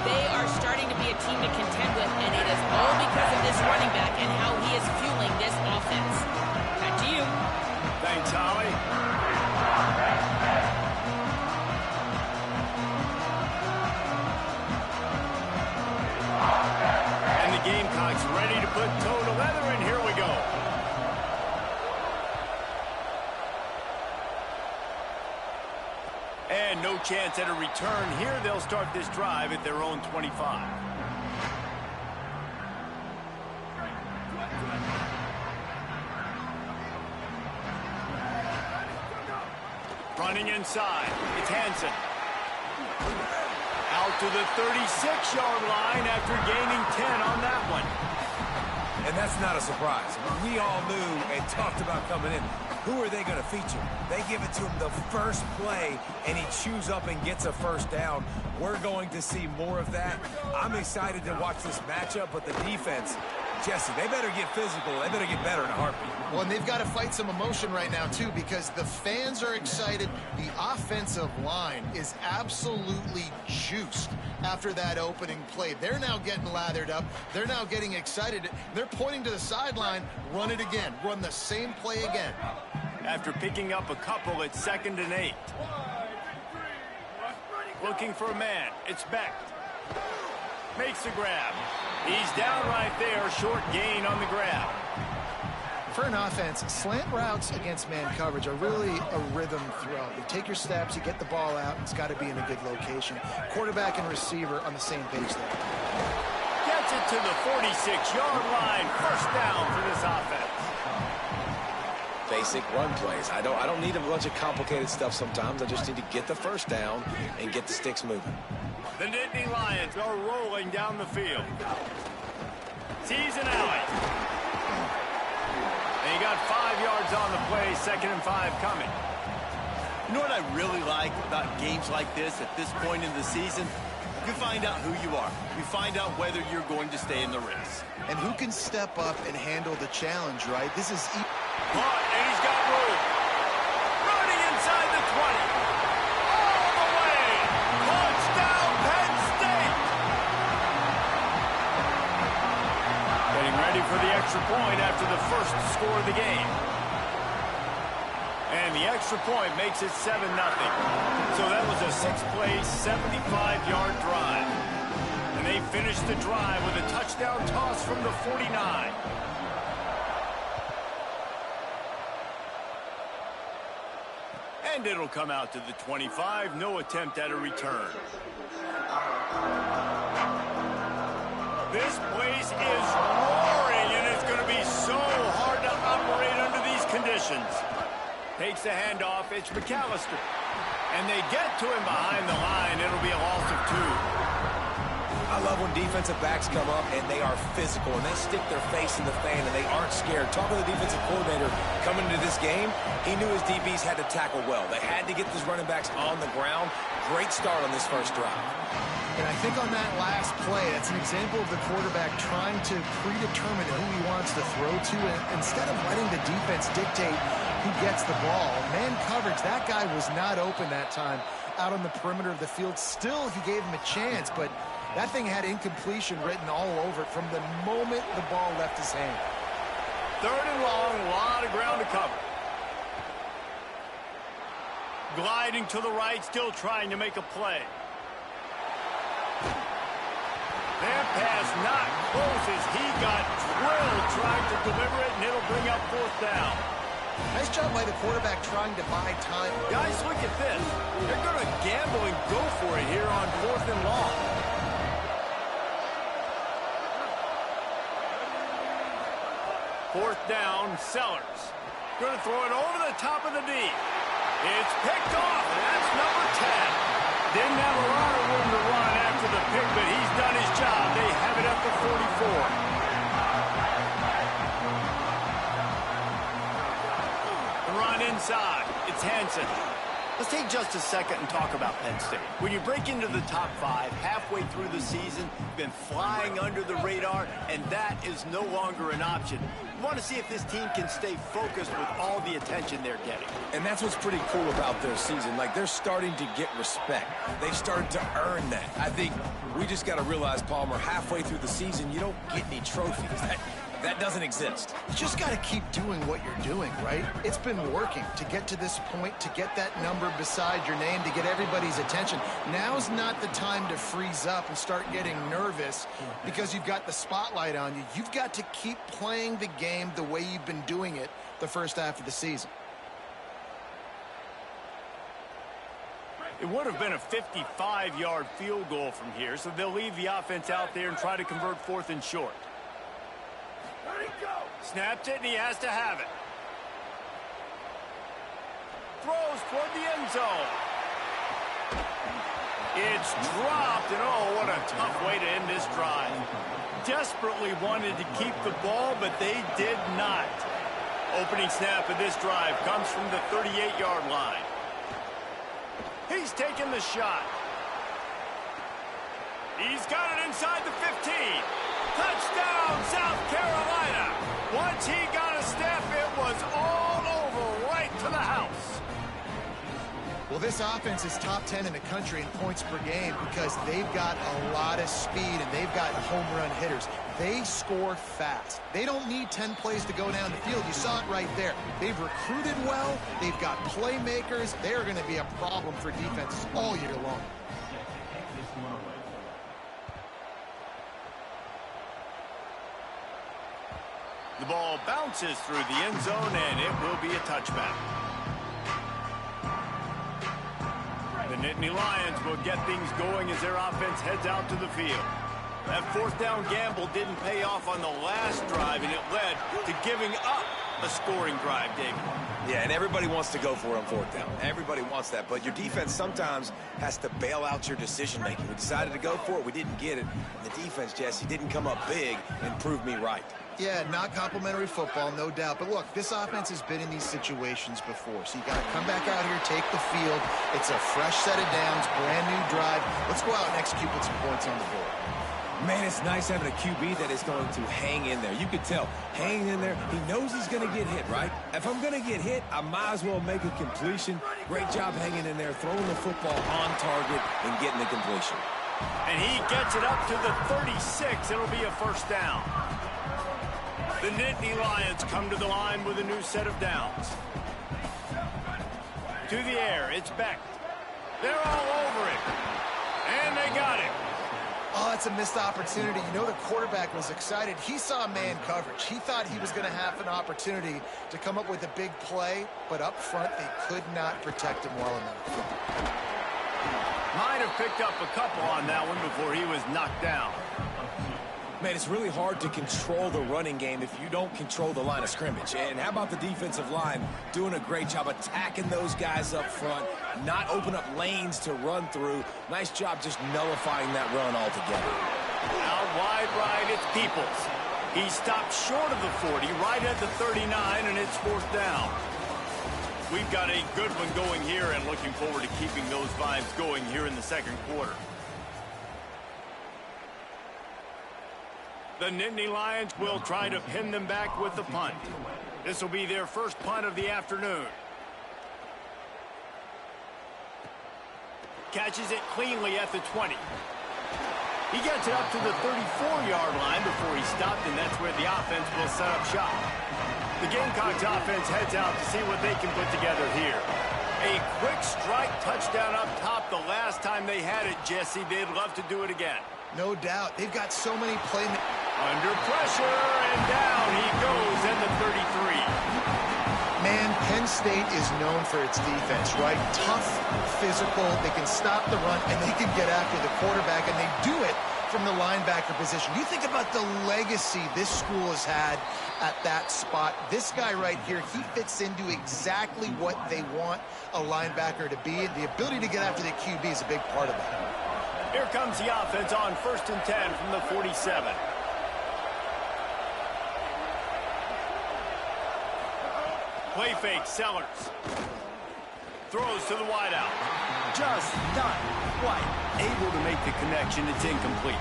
[SPEAKER 2] they are starting to be a team to contend with, and it is all because of this running back and how he is fueling this offense. Back to you.
[SPEAKER 1] Thanks, Holly. And the Gamecocks ready to put toe to leather, and here we go. And no chance at a return here. They'll start this drive at their own 25. Running inside, it's Hansen. Out to the 36-yard line after gaining 10 on that one.
[SPEAKER 3] And that's not a surprise. We all knew and talked about coming in. Who are they going to feature? They give it to him the first play, and he chews up and gets a first down. We're going to see more of that. I'm excited to watch this matchup, but the defense, Jesse, they better get physical. They better get better in a heartbeat.
[SPEAKER 4] Well, and they've got to fight some emotion right now, too, because the fans are excited. The offensive line is absolutely juiced after that opening play. They're now getting lathered up. They're now getting excited. They're pointing to the sideline. Run it again. Run the same play again.
[SPEAKER 1] After picking up a couple at 2nd and 8. Looking for a man. It's Beck. Makes the grab. He's down right there. Short gain on the grab.
[SPEAKER 4] For an offense, slant routes against man coverage are really a rhythm throw. You take your steps, you get the ball out, it's got to be in a good location. Quarterback and receiver on the same page there.
[SPEAKER 1] Gets it to the 46-yard line. First down for this offense.
[SPEAKER 3] Basic run plays. I don't need a bunch of complicated stuff sometimes. I just need to get the first down and get the sticks moving.
[SPEAKER 1] The Nittany Lions are rolling down the field. Sees an alley. And he got 5 yards on the play, 2nd and 5 coming.
[SPEAKER 6] You know what I really like about games like this at this point in the season? You find out who you are. You find out whether you're going to stay in the race.
[SPEAKER 4] And who can step up and handle the challenge, right? This is...
[SPEAKER 1] Caught, and he's got room. Running inside the 20. All the way. Touchdown, Penn State. Getting ready for the extra point after the first score of the game. And the extra point makes it 7-0. So that was a 6-play, 75-yard drive. And they finished the drive with a touchdown toss from the 49. And it'll come out to the 25. No attempt at a return. This place is roaring, and it's going to be so hard to operate under these conditions. Takes the handoff. It's McAllister. And they get to him behind the line. It'll be a loss of 2.
[SPEAKER 3] I love when defensive backs come up and they are physical and they stick their face in the fan and they aren't scared. Talking to the defensive coordinator coming into this game, he knew his DBs had to tackle well. They had to get these running backs on the ground. Great start on this first drive.
[SPEAKER 4] And I think on that last play, that's an example of the quarterback trying to predetermine who he wants to throw to. And instead of letting the defense dictate who gets the ball, man coverage, that guy was not open that time out on the perimeter of the field. Still, he gave him a chance, but that thing had incompletion written all over it from the moment the ball left his hand.
[SPEAKER 1] 3rd and long, a lot of ground to cover. Gliding to the right, still trying to make a play. That pass not close as he got drilled trying to deliver it, and it'll bring up 4th down.
[SPEAKER 4] Nice job by the quarterback trying to buy time.
[SPEAKER 1] Guys, look at this. They're going to gamble and go for it here on 4th and long. 4th down, Sellers. Going to throw it over the top of the D. It's picked off, and that's number 10. Didn't have a lot of room to run after the pick, but he's done his job. They have it at the 44. The run inside. It's Hansen. Let's take just a second and talk about Penn State. When you break into the top 5 halfway through the season, you've been flying under the radar, and that is no longer an option. You want to see if this team can stay focused with all the attention they're getting.
[SPEAKER 3] And that's what's pretty cool about their season. Like, they're starting to get respect. They've started to earn that. I think we just got to realize, Palmer, halfway through the season, you don't get any trophies. That doesn't exist.
[SPEAKER 4] You just got to keep doing what you're doing, right? It's been working to get to this point, to get that number beside your name, to get everybody's attention. Now's not the time to freeze up and start getting nervous because you've got the spotlight on you. You've got to keep playing the game the way you've been doing it the first half of the season.
[SPEAKER 1] It would have been a 55-yard field goal from here, so they'll leave the offense out there and try to convert 4th and short. Snaps it, and he has to have it. Throws toward the end zone. It's dropped, and oh, what a tough way to end this drive. Desperately wanted to keep the ball, but they did not. Opening snap of this drive comes from the 38-yard line. He's taking the shot. He's got it inside the 15. Touchdown, South Carolina. Once he got a step, it was all over, right to the house.
[SPEAKER 4] Well, this offense is top 10 in the country in points per game because they've got a lot of speed and they've got home run hitters. They score fast. They don't need 10 plays to go down the field. You saw it right there. They've recruited well. They've got playmakers. They're going to be a problem for defenses all year long.
[SPEAKER 1] The ball bounces through the end zone, and it will be a touchback. The Nittany Lions will get things going as their offense heads out to the field. That 4th down gamble didn't pay off on the last drive, and it led to giving up a scoring drive, David.
[SPEAKER 3] Yeah, and everybody wants to go for it on 4th down. Everybody wants that, but your defense sometimes has to bail out your decision-making. We decided to go for it. We didn't get it. And the defense, Jesse, didn't come up big and prove me right.
[SPEAKER 4] Yeah, not complimentary football, no doubt. But look, this offense has been in these situations before. So you got to come back out here, take the field. It's a fresh set of downs, brand new drive. Let's go out and execute with some points on the board.
[SPEAKER 3] Man, it's nice having a QB that is going to hang in there. You could tell, hanging in there, he knows he's going to get hit, right? If I'm going to get hit, I might as well make a completion. Great job hanging in there, throwing the football on target and getting the completion.
[SPEAKER 1] And he gets it up to the 36. It'll be a 1st down. The Nittany Lions come to the line with a new set of downs. To the air, it's Beck. They're all over it. And they got it.
[SPEAKER 4] Oh, that's a missed opportunity. You know, the quarterback was excited. He saw man coverage. He thought he was going to have an opportunity to come up with a big play, but up front, they could not protect him well enough.
[SPEAKER 1] Might have picked up a couple on that one before he was knocked down.
[SPEAKER 3] Man, it's really hard to control the running game if you don't control the line of scrimmage. And how about the defensive line doing a great job attacking those guys up front, not open up lanes to run through. Nice job just nullifying that run altogether.
[SPEAKER 1] Out wide right, it's Peoples. He stopped short of the 40, right at the 39, and it's 4th down. We've got a good one going here and looking forward to keeping those vibes going here in the 2nd quarter. The Nittany Lions will try to pin them back with the punt. This will be their first punt of the afternoon. Catches it cleanly at the 20. He gets it up to the 34-yard line before he stopped, and that's where the offense will set up shop. The Gamecocks offense heads out to see what they can put together here. A quick strike touchdown up top the last time they had it, Jesse. They'd love to do it again.
[SPEAKER 4] No doubt. They've got so many playmakers.
[SPEAKER 1] Under pressure, and down he goes at the 33.
[SPEAKER 4] Man, Penn State is known for its defense, right? Tough, physical, they can stop the run, and they can get after the quarterback, and they do it from the linebacker position. You think about the legacy this school has had at that spot. This guy right here, he fits into exactly what they want a linebacker to be, and the ability to get after the QB is a big part of that.
[SPEAKER 1] Here comes the offense on 1st and 10 from the 47. Play fake, Sellers. Throws to the wideout. Just not quite able to make the connection. It's incomplete.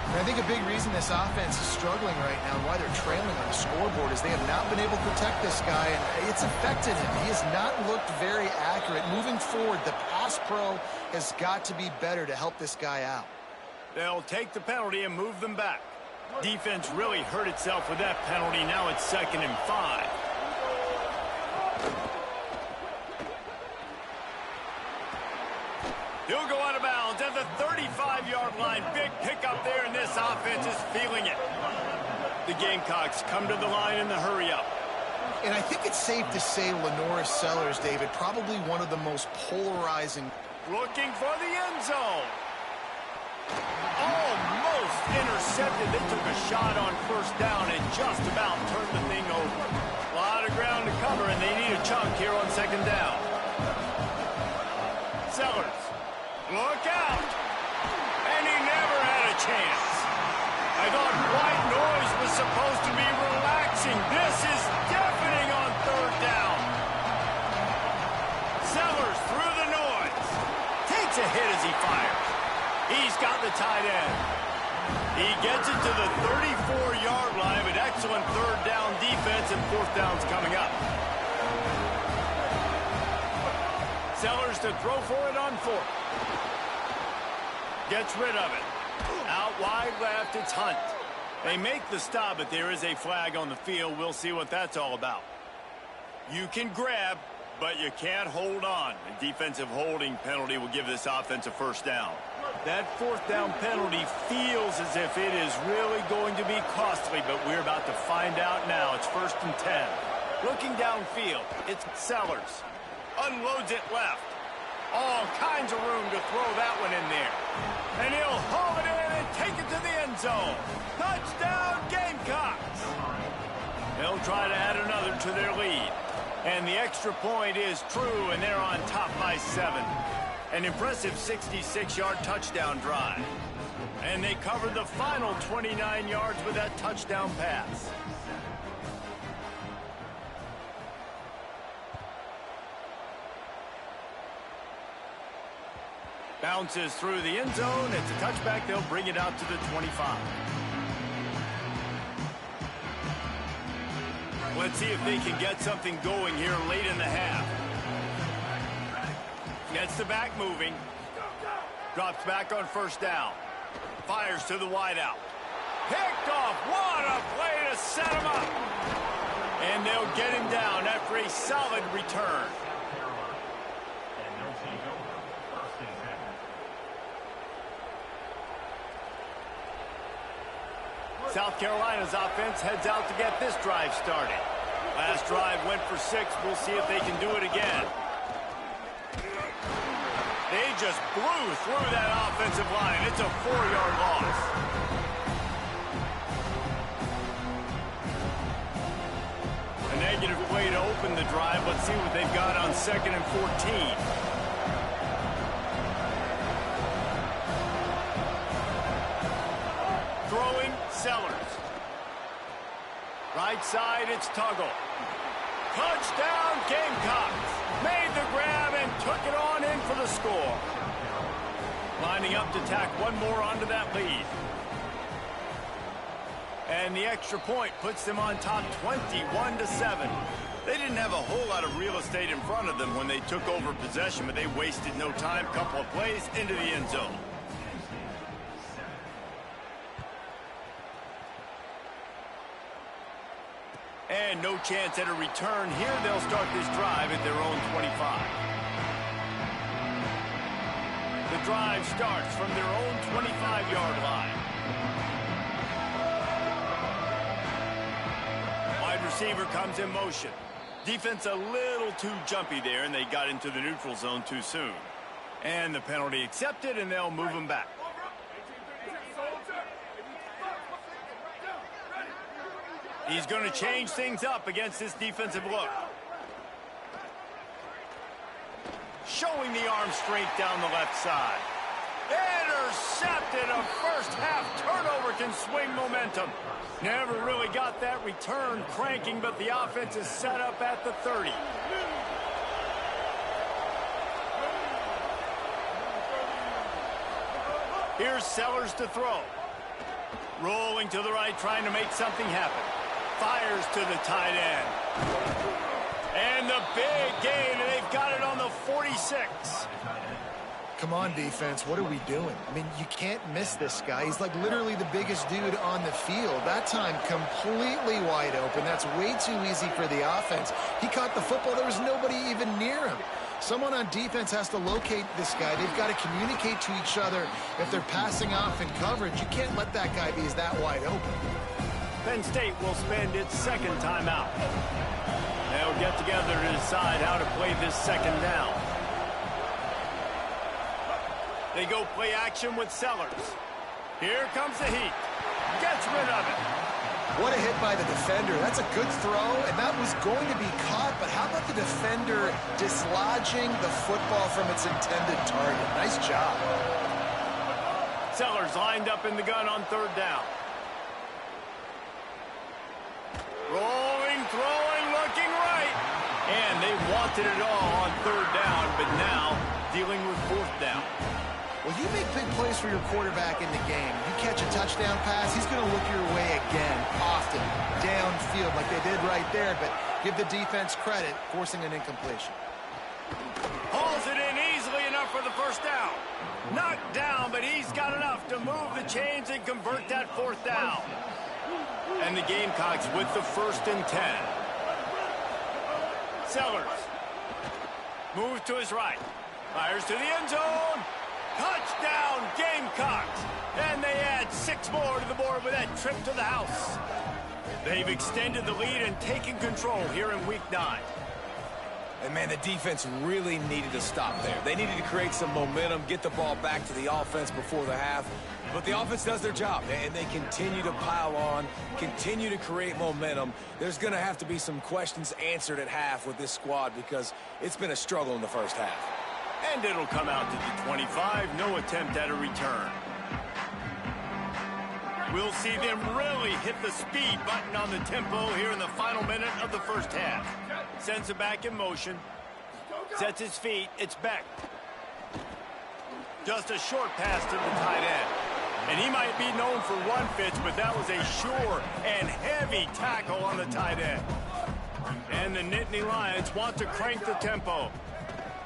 [SPEAKER 4] And I think a big reason this offense is struggling right now and why they're trailing on the scoreboard is they have not been able to protect this guy, and it's affected him. He has not looked very accurate. Moving forward, the pass pro has got to be better to help this guy out.
[SPEAKER 1] They'll take the penalty and move them back. Defense really hurt itself with that penalty. Now it's 2nd and 5. He'll go out of bounds at the 35-yard line. Big pickup there, and this offense is feeling it. The Gamecocks come to the line in the hurry-up.
[SPEAKER 4] And I think it's safe to say Lenoris Sellers, David, probably one of the most polarizing.
[SPEAKER 1] Looking for the end zone. Almost intercepted. They took a shot on 1st down and just about turned the thing over. A lot of ground to cover, and they need a chunk here on 2nd down. Sellers. Look out! And he never had a chance. I thought white noise was supposed to be relaxing. This is deafening on 3rd down. Sellers through the noise. Takes a hit as he fires. He's got the tight end. He gets it to the 34-yard line, but excellent 3rd down defense, and 4th down's coming up. Sellers to throw for it on 4th. Gets rid of it. Out wide left, it's Hunt. They make the stop, but there is a flag on the field. We'll see what that's all about. You can grab, but you can't hold on. A defensive holding penalty will give this offense a 1st down. That 4th down penalty feels as if it is really going to be costly, but we're about to find out now. It's 1st and 10. Looking downfield, it's Sellers. Unloads it left. All kinds of room to throw that one in there. And he'll haul it in and take it to the end zone. Touchdown, Gamecocks! They'll try to add another to their lead. And the extra point is true, and they're on top by 7. An impressive 66-yard touchdown drive. And they cover the final 29 yards with that touchdown pass. Bounces through the end zone. It's a touchback. They'll bring it out to the 25. Let's see if they can get something going here late in the half. Gets the back moving. Drops back on 1st down. Fires to the wideout. Picked off. What a play to set him up. And they'll get him down after a solid return. South Carolina's offense heads out to get this drive started. Last drive went for 6. We'll see if they can do it again. They just blew through that offensive line. It's a 4-yard loss. A negative play to open the drive. Let's see what they've got on 2nd and 14. Throwing, Sellers. Right side, it's Tuggle. Touchdown, Gamecocks. Made the grab and took it on in for the score. Lining up to tack one more onto that lead. And the extra point puts them on top 21-7. They didn't have a whole lot of real estate in front of them when they took over possession, but they wasted no time. Couple of plays into the end zone. And no chance at a return here. They'll start this drive at their own 25. The drive starts from their own 25-yard line. Wide receiver comes in motion. Defense a little too jumpy there, and they got into the neutral zone too soon. And the penalty accepted, and they'll move them back. He's going to change things up against this defensive look. Showing the arm strength down the left side. Intercepted. A first half turnover can swing momentum. Never really got that return cranking, but the offense is set up at the 30. Here's Sellers to throw. Rolling to the right, trying to make something happen. Fires to the tight end. And the big gain, and they've got it on the 46.
[SPEAKER 4] Come on, defense. What are we doing? I mean, you can't miss this guy. He's like literally the biggest dude on the field. That time, completely wide open. That's way too easy for the offense. He caught the football. There was nobody even near him. Someone on defense has to locate this guy. They've got to communicate to each other if they're passing off in coverage. You can't let that guy be that wide open.
[SPEAKER 1] Penn State will spend its second timeout. They'll get together to decide how to play this second down. They go play action with Sellers. Here comes the heat. Gets rid of it.
[SPEAKER 4] What a hit by the defender. That's a good throw, and that was going to be caught, but how about the defender dislodging the football from its intended target? Nice job.
[SPEAKER 1] Sellers lined up in the gun on third down. Rolling, throwing, looking right. And they wanted it all on third down, but now dealing with fourth down.
[SPEAKER 4] Well, you make big plays for your quarterback in the game. You catch a touchdown pass, he's going to look your way again, often, downfield like they did right there, but give the defense credit, forcing an incompletion.
[SPEAKER 1] Hauls it in easily enough for the first down. Knocked down, but he's got enough to move the chains and convert that fourth down. And the Gamecocks with the 1st and 10. Sellers moves to his right. Fires to the end zone. Touchdown, Gamecocks. And they add 6 more to the board with that trip to the house. They've extended the lead and taken control here in Week 9.
[SPEAKER 3] And, man, the defense really needed to stop there. They needed to create some momentum, get the ball back to the offense before the half. But the offense does their job, and they continue to pile on, continue to create momentum. There's going to have to be some questions answered at half with this squad because it's been a struggle in the first half.
[SPEAKER 1] And it'll come out to the 25. No attempt at a return. We'll see them really hit the speed button on the tempo here in the final minute of the first half. Sends it back in motion. Sets his feet. It's Beck. Just a short pass to the tight end. And he might be known for run fits, but that was a sure and heavy tackle on the tight end. And the Nittany Lions want to crank the tempo.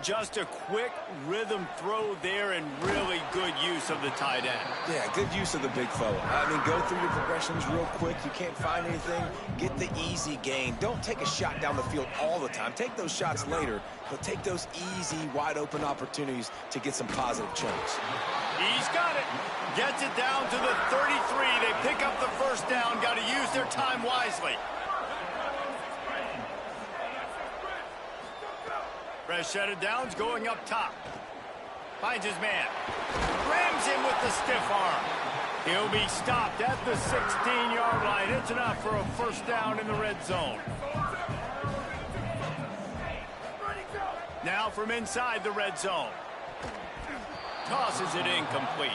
[SPEAKER 1] Just a quick rhythm throw there and really good use of the tight end.
[SPEAKER 3] Yeah, good use of the big fella. I mean, go through your progressions real quick. You can't find anything, get the easy gain. Don't take a shot down the field all the time. Take those shots later, but take those easy, wide-open opportunities to get some positive chunks.
[SPEAKER 1] He's got it. Gets it down to the 33. They pick up the first down. Got to use their time wisely. Fresh set of downs going up top. Finds his man. Rams him with the stiff arm. He'll be stopped at the 16-yard line. It's enough for a first down in the red zone. Now from inside the red zone. Tosses it incomplete.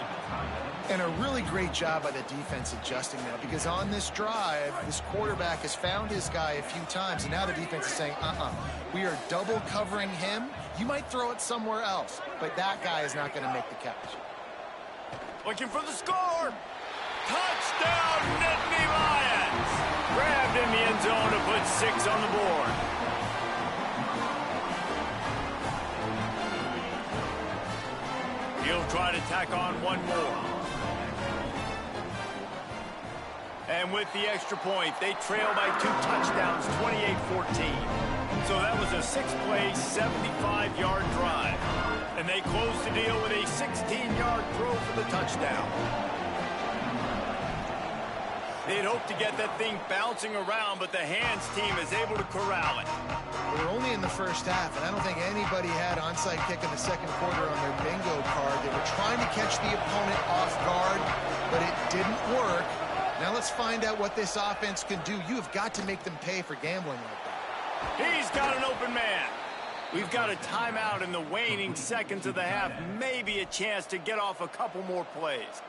[SPEAKER 4] And a really great job by the defense adjusting now, because on this drive, this quarterback has found his guy a few times, and now the defense is saying, we are double covering him. You might throw it somewhere else, but that guy is not going to make the catch.
[SPEAKER 1] Looking for the score. Touchdown, Nittany Lions. Grabbed in the end zone to put 6 on the board. He'll try to tack on one more. And with the extra point, they trail by 2 touchdowns, 28-14. So that was a 6-play, 75-yard drive. And they close the deal with a 16-yard throw for the touchdown. They'd hoped to get that thing bouncing around, but the hands team is able to corral it.
[SPEAKER 4] We're only in the first half, and I don't think anybody had onside kick in the second quarter on their bingo card. They were trying to catch the opponent off guard, but it didn't work. Now let's find out what this offense can do. You have got to make them pay for gambling like that.
[SPEAKER 1] He's got an open man. We've got a timeout in the waning seconds of the half. Maybe a chance to get off a couple more plays.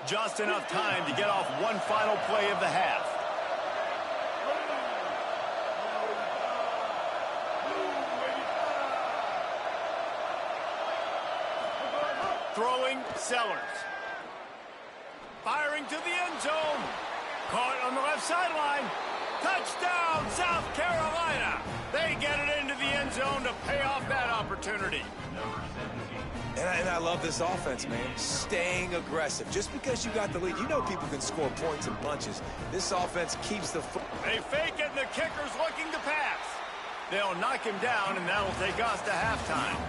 [SPEAKER 1] Just enough time to get off one final play of the half. Throwing, Sellers. Firing to the end zone. Caught on the left sideline. Touchdown, South Carolina. They get it into the end zone to pay off that opportunity.
[SPEAKER 3] And I love this offense, man. Staying aggressive. Just because you got the lead, you know people can score points in bunches. This offense keeps the...
[SPEAKER 1] They fake it, and the kicker's looking to pass. They'll knock him down, and that'll take us to halftime.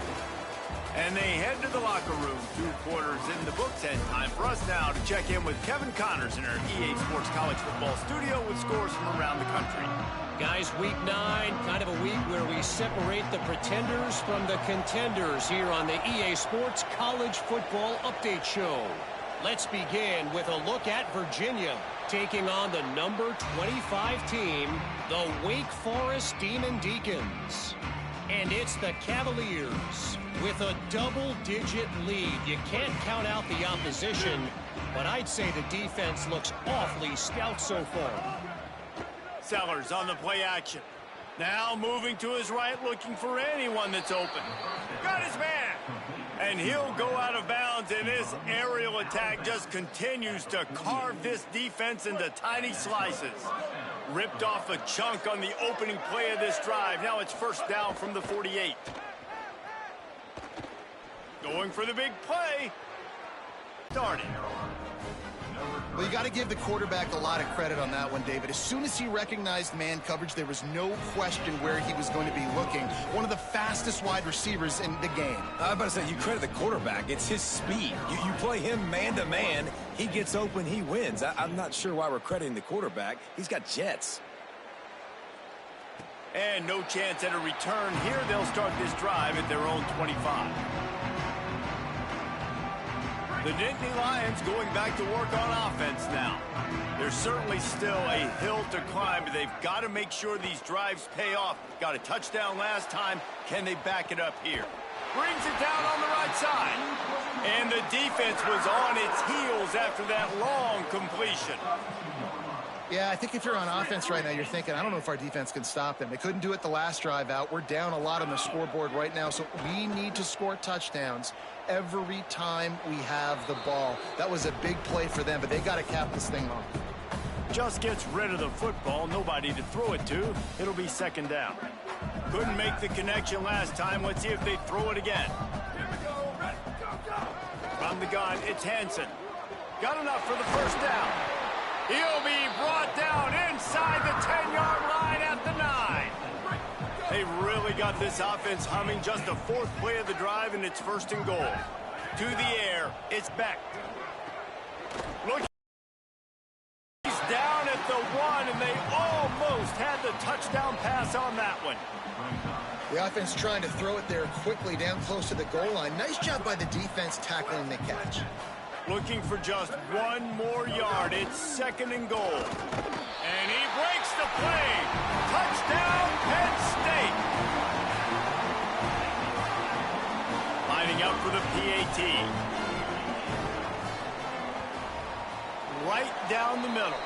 [SPEAKER 1] And they head to the locker room. 2 quarters in the books, and time for us now to check in with Kevin Connors in our EA Sports College Football studio with scores from around the country.
[SPEAKER 5] Guys, week 9, kind of a week where we separate the pretenders from the contenders here on the EA Sports College Football Update Show. Let's begin with a look at Virginia taking on the number 25 team, the Wake Forest Demon Deacons. And it's the Cavaliers with a double-digit lead. You can't count out the opposition, but I'd say the defense looks awfully stout so far.
[SPEAKER 1] Sellers on the play action. Now moving to his right, looking for anyone that's open. Got his man. And he'll go out of bounds, and this aerial attack just continues to carve this defense into tiny slices. Ripped off a chunk on the opening play of this drive. Now it's first down from the 48. Going for the big play. Starting.
[SPEAKER 4] Well, you got to give the quarterback a lot of credit on that one, David. As soon as he recognized man coverage, there was no question where he was going to be looking. One of the fastest wide receivers in the game.
[SPEAKER 3] I was about to say, you credit the quarterback. It's his speed. You play him man-to-man, he gets open, he wins. I'm not sure why we're crediting the quarterback. He's got jets.
[SPEAKER 1] And no chance at a return here. They'll start this drive at their own 25. The Nittany Lions going back to work on offense now. There's certainly still a hill to climb, but they've got to make sure these drives pay off. Got a touchdown last time. Can they back it up here? Brings it down on the right side. And the defense was on its heels after that long completion.
[SPEAKER 4] Yeah, I think if you're on offense right now, you're thinking, I don't know if our defense can stop them. They couldn't do it the last drive out. We're down a lot on the scoreboard right now, so we need to score touchdowns every time we have the ball. That was a big play for them, but they got to cap this thing off.
[SPEAKER 1] Just gets rid of the football, nobody to throw it to. It'll be second down. Couldn't make the connection last time. Let's see if they throw it again. From the gun, it's Hansen. Got enough for the first down. He'll be brought down inside the 10-yard line at the 9. They really got this offense humming. Just the 4th play of the drive, and it's first and goal. To the air, it's Beck. Look, he's down at the 1, and they almost had the touchdown pass on that one.
[SPEAKER 4] The offense trying to throw it there quickly down close to the goal line. Nice job by the defense tackling the catch.
[SPEAKER 1] Looking for just 1 more yard. It's second and goal. And he breaks the play. Touchdown, Penn State. Lining up for the PAT. Right down the middle.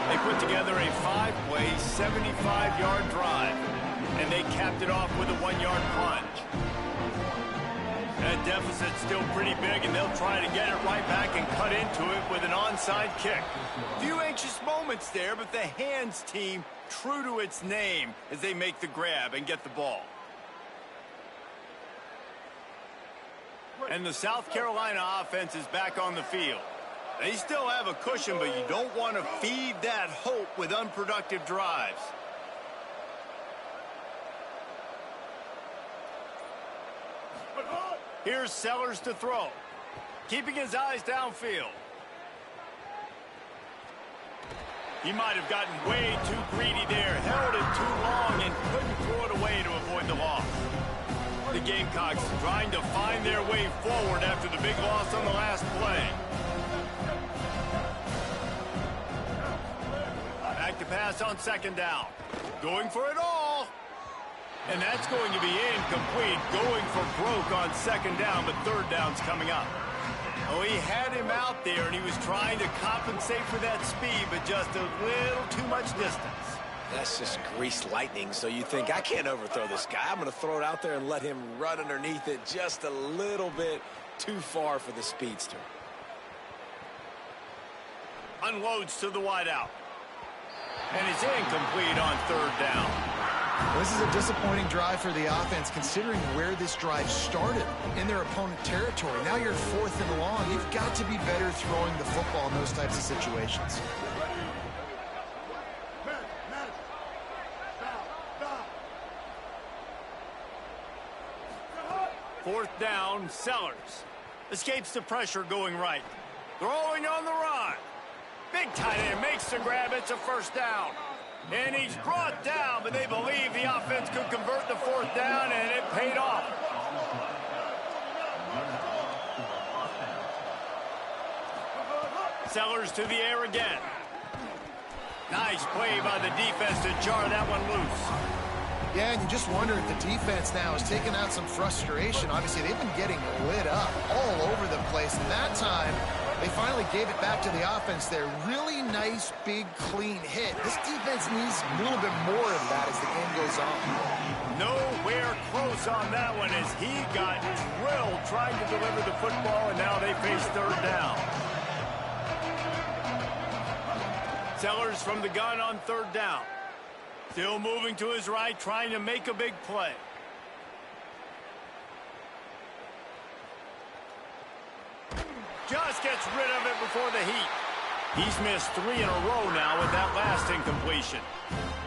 [SPEAKER 1] They put together a 5-play, 75-yard drive. And they capped it off with a 1-yard plunge. That deficit's still pretty big, and they'll try to get it right back and cut into it with an onside kick. Few anxious moments there, but the hands team true to its name as they make the grab and get the ball. And the South Carolina offense is back on the field. They still have a cushion, but you don't want to feed that hope with unproductive drives. Here's Sellers to throw. Keeping his eyes downfield. He might have gotten way too greedy there. Held it too long and couldn't throw it away to avoid the loss. The Gamecocks trying to find their way forward after the big loss on the last play. pass on second down. Going for it all. And that's going to be incomplete. Going for broke on second down, but third down's coming up. Oh, he had him out there, and he was trying to compensate for that speed, but just a little too much distance.
[SPEAKER 3] That's just greased lightning, so you think, I can't overthrow this guy. I'm going to throw it out there and let him run underneath it just a little bit too far for the speedster.
[SPEAKER 1] Unloads to the wideout. And it's incomplete on third down.
[SPEAKER 4] This is a disappointing drive for the offense, considering where this drive started, in their opponent territory. Now you're 4th and long. You've got to be better throwing the football in those types of situations.
[SPEAKER 1] Fourth down, Sellers. Escapes the pressure going right. Throwing on the run. Big tight end makes the grab. It's a first down. And he's brought down, but they believe the offense could convert the fourth down, and it paid off. Sellers to the air again. Nice play by the defense to jar that one loose.
[SPEAKER 4] Yeah, and you just wonder if the defense now has taken out some frustration. Obviously, they've been getting lit up all over the place. And that time, they finally gave it back to the offense there. Really nice, big, clean hit. This defense needs a little bit more of that as the game goes on.
[SPEAKER 1] Nowhere close on that one as he got drilled trying to deliver the football, and now they face third down. Sellers from the gun on third down. Still moving to his right, trying to make a big play. Just gets rid of it before the heat. He's missed 3 in a row now with that last incompletion.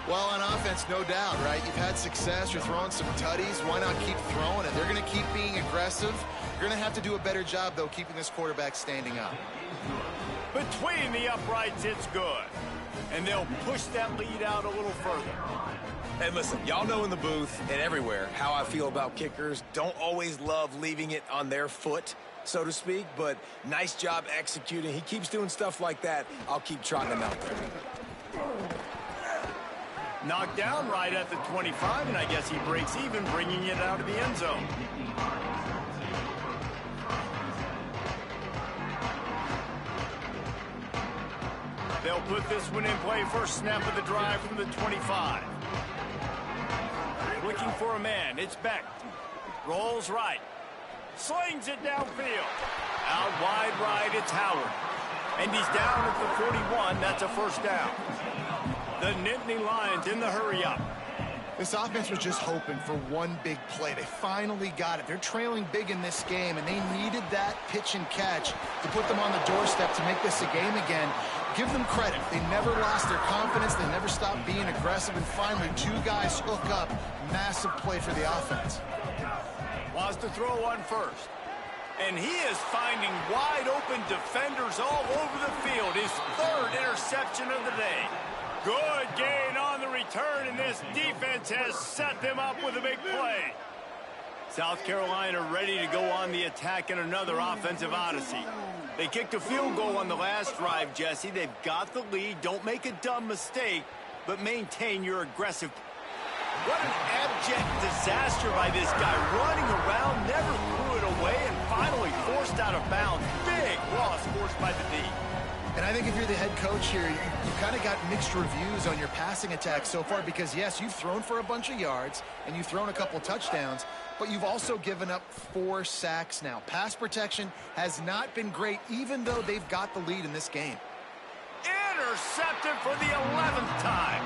[SPEAKER 4] Well, on offense, no doubt, right? You've had success. You're throwing some tutties. Why not keep throwing it? They're going to keep being aggressive. You're going to have to do a better job, though, keeping this quarterback standing up.
[SPEAKER 1] Between the uprights, it's good. And they'll push that lead out a little further.
[SPEAKER 3] And listen, y'all know in the booth and everywhere how I feel about kickers. Don't always love leaving it on their foot, so to speak, but nice job executing. He keeps doing stuff like that. I'll keep trotting him out there.
[SPEAKER 1] Knocked down right at the 25, and I guess he breaks even, bringing it out of the end zone. They'll put this one in play. First snap of the drive from the 25. Looking for a man. It's Beck. Rolls right. Slings it downfield. Out wide right, it's Howard. And he's down at the 41. That's a first down. The Nittany Lions in the hurry-up.
[SPEAKER 4] This offense was just hoping for one big play. They finally got it. They're trailing big in this game, and they needed that pitch and catch to put them on the doorstep to make this a game again. Give them credit. They never lost their confidence. They never stopped being aggressive, and finally, 2 guys hook up. Massive play for the offense.
[SPEAKER 1] Wants to throw one first. And he is finding wide-open defenders all over the field. His 3rd interception of the day. Good gain on the return, and this defense has set them up with a big play. South Carolina ready to go on the attack in another offensive odyssey. They kicked a field goal on the last drive, Jesse. They've got the lead. Don't make a dumb mistake, but maintain your aggressive. What an abject disaster by this guy. Running around, never threw it away, and finally forced out of bounds. Big loss forced by the D.
[SPEAKER 4] And I think if you're the head coach here, you've kind of got mixed reviews on your passing attack so far because, yes, you've thrown for a bunch of yards and you've thrown a couple touchdowns, but you've also given up 4 sacks now. Pass protection has not been great, even though they've got the lead in this game.
[SPEAKER 1] Intercepted for the 11th time.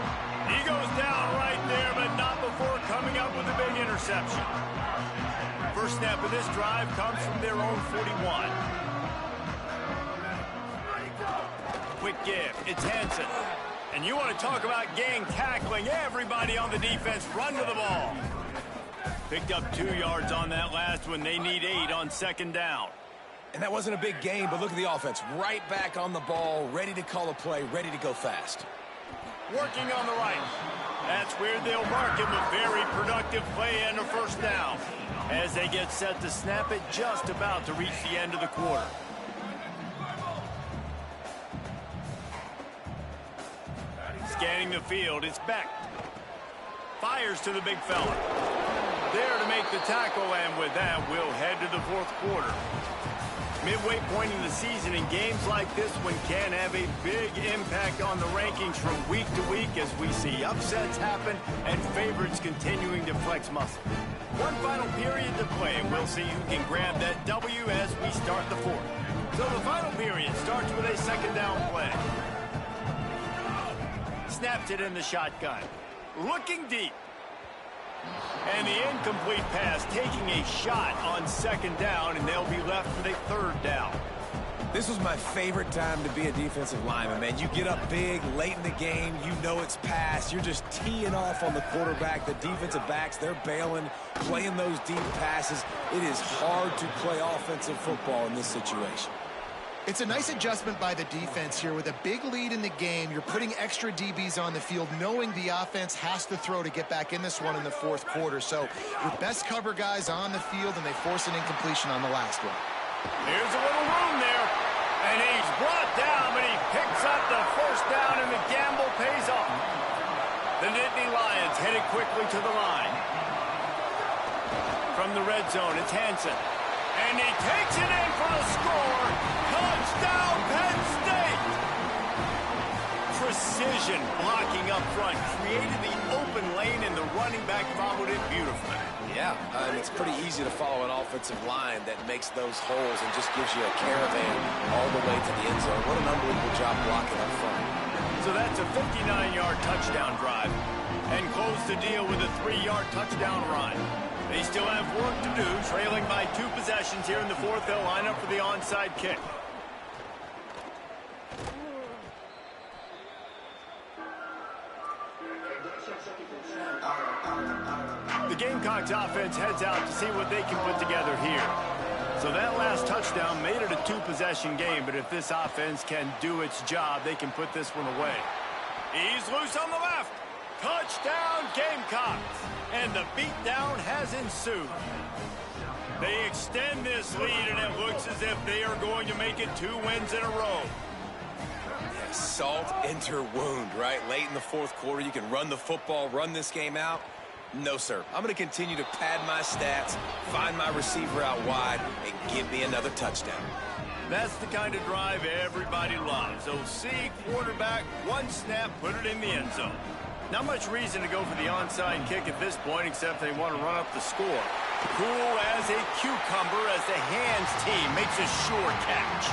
[SPEAKER 1] He goes down right there, but not before coming up with a big interception. First snap of this drive comes from their own 41. Quick give. It's Hansen. And you want to talk about gang tackling. Everybody on the defense run to the ball. Picked up 2 yards on that last one. They need 8 on second down.
[SPEAKER 3] And that wasn't a big gain, but look at the offense. Right back on the ball, ready to call a play, ready to go fast.
[SPEAKER 1] Working on the right. That's where they'll mark him. A very productive play and a first down. As they get set to snap it, just about to reach the end of the quarter. Scanning the field, it's Beck. Fires to the big fella. There to make the tackle, and with that, we'll head to the fourth quarter. Midway point in the season, in games like this one can have a big impact on the rankings from week to week as we see upsets happen and favorites continuing to flex muscle. One final period to play, and we'll see who can grab that W as we start the fourth. So the final period starts with a second down play. Snaps it in the shotgun. Looking deep. And the incomplete pass taking a shot on second down, and they'll be left with a third down.
[SPEAKER 3] This was my favorite time to be a defensive lineman, man. You get up big, late in the game, you know it's past. You're just teeing off on the quarterback. The defensive backs, they're bailing, playing those deep passes. It is hard to play offensive football in this situation.
[SPEAKER 4] It's a nice adjustment by the defense here. With a big lead in the game, you're putting extra DBs on the field, knowing the offense has to throw to get back in this one in the fourth quarter. So your best cover guys on the field, and they force an incompletion on the last one.
[SPEAKER 1] Here's a little room there, and he's brought down, but he picks up the first down, and the gamble pays off. The Nittany Lions headed quickly to the line. From the red zone, it's Hansen. And he takes it in for the score. Touchdown, Penn State! Precision blocking up front created the open lane, and the running back followed it beautifully.
[SPEAKER 3] Yeah, it's pretty easy to follow an offensive line that makes those holes and just gives you a caravan all the way to the end zone. What an unbelievable job blocking up front.
[SPEAKER 1] So that's a 59-yard touchdown drive, and close the deal with a 3-yard touchdown run. They still have work to do, trailing by 2 possessions here in the fourth. They'll line up for the onside kick. The Gamecocks offense heads out to see what they can put together here. So that last touchdown made it a 2-possession game, but if this offense can do its job, they can put this one away. He's loose on the left. Touchdown, Gamecocks! And the beatdown has ensued. They extend this lead, and it looks as if they are going to make it 2 wins in a row.
[SPEAKER 3] Yeah, salt enter wound, right? Late in the fourth quarter, you can run the football, run this game out. No, sir. I'm going to continue to pad my stats, find my receiver out wide, and give me another touchdown.
[SPEAKER 1] That's the kind of drive everybody loves. OC, quarterback, 1 snap, put it in the end zone. Not much reason to go for the onside kick at this point, except they want to run up the score. Cool as a cucumber as the hands team makes a sure catch.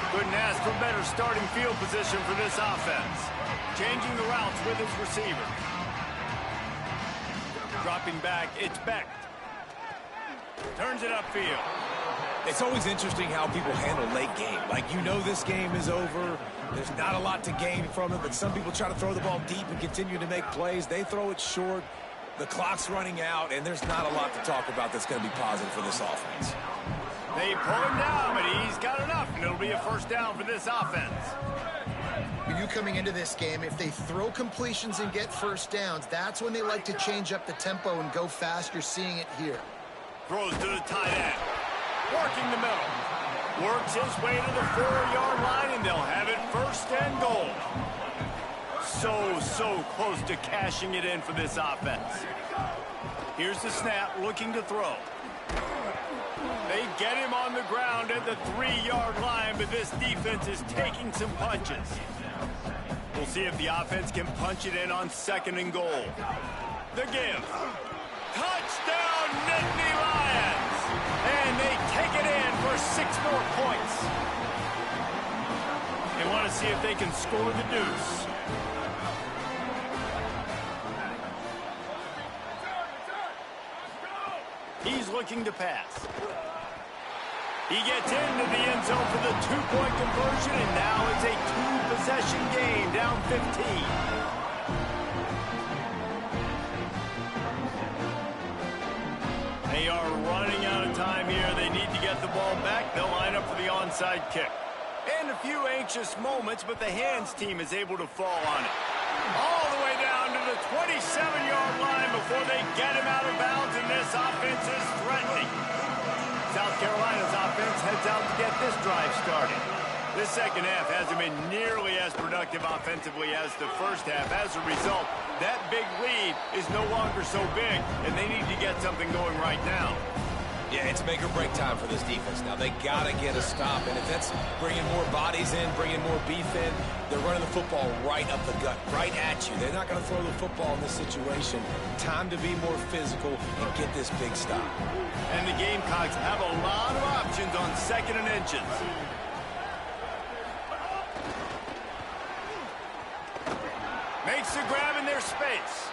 [SPEAKER 1] Couldn't ask for better starting field position for this offense. Changing the routes with his receiver. Dropping back, it's Beck. Turns it upfield.
[SPEAKER 3] It's always interesting how people handle late game. Like, you know this game is over. There's not a lot to gain from it, but some people try to throw the ball deep and continue to make plays. They throw it short. The clock's running out, and there's not a lot to talk about that's going to be positive for this offense.
[SPEAKER 1] They pull him down, but he's got enough, and it'll be a first down for this offense.
[SPEAKER 4] For you coming into this game, if they throw completions and get first downs, that's when they like to change up the tempo and go fast. You're seeing it here.
[SPEAKER 1] Throws to the tight end. Working the middle. Works his way to the 4-yard line, and they'll have it first and goal. So close to cashing it in for this offense. Here's the snap, looking to throw. They get him on the ground at the 3-yard line, but this defense is taking some punches. We'll see if the offense can punch it in on 2nd and goal. The give. Touchdown, Nittany Lions! And they take it in for 6 more points. They want to see if they can score the deuce. He's looking to pass. He gets into the end zone for the 2-point conversion, and now it's a 2-possession game, down 15. They are running out of time here. They need to get the ball back. They'll line up for the onside kick. And a few anxious moments, but the hands team is able to fall on it. All the way down to the 27-yard line before they get him out of bounds, and this offense is threatening. South Carolina's offense heads out to get this drive started. This second half hasn't been nearly as productive offensively as the first half. As a result, that big lead is no longer so big, and they need to get something going right now.
[SPEAKER 3] Yeah, it's make or break time for this defense now. They got to get a stop, and if that's bringing more bodies in, bringing more beef in, they're running the football right up the gut, right at you. They're not going to throw the football in this situation. Time to be more physical and get this big stop.
[SPEAKER 1] And the Gamecocks have a lot of options on 2nd and inches. Makes the grab in their space.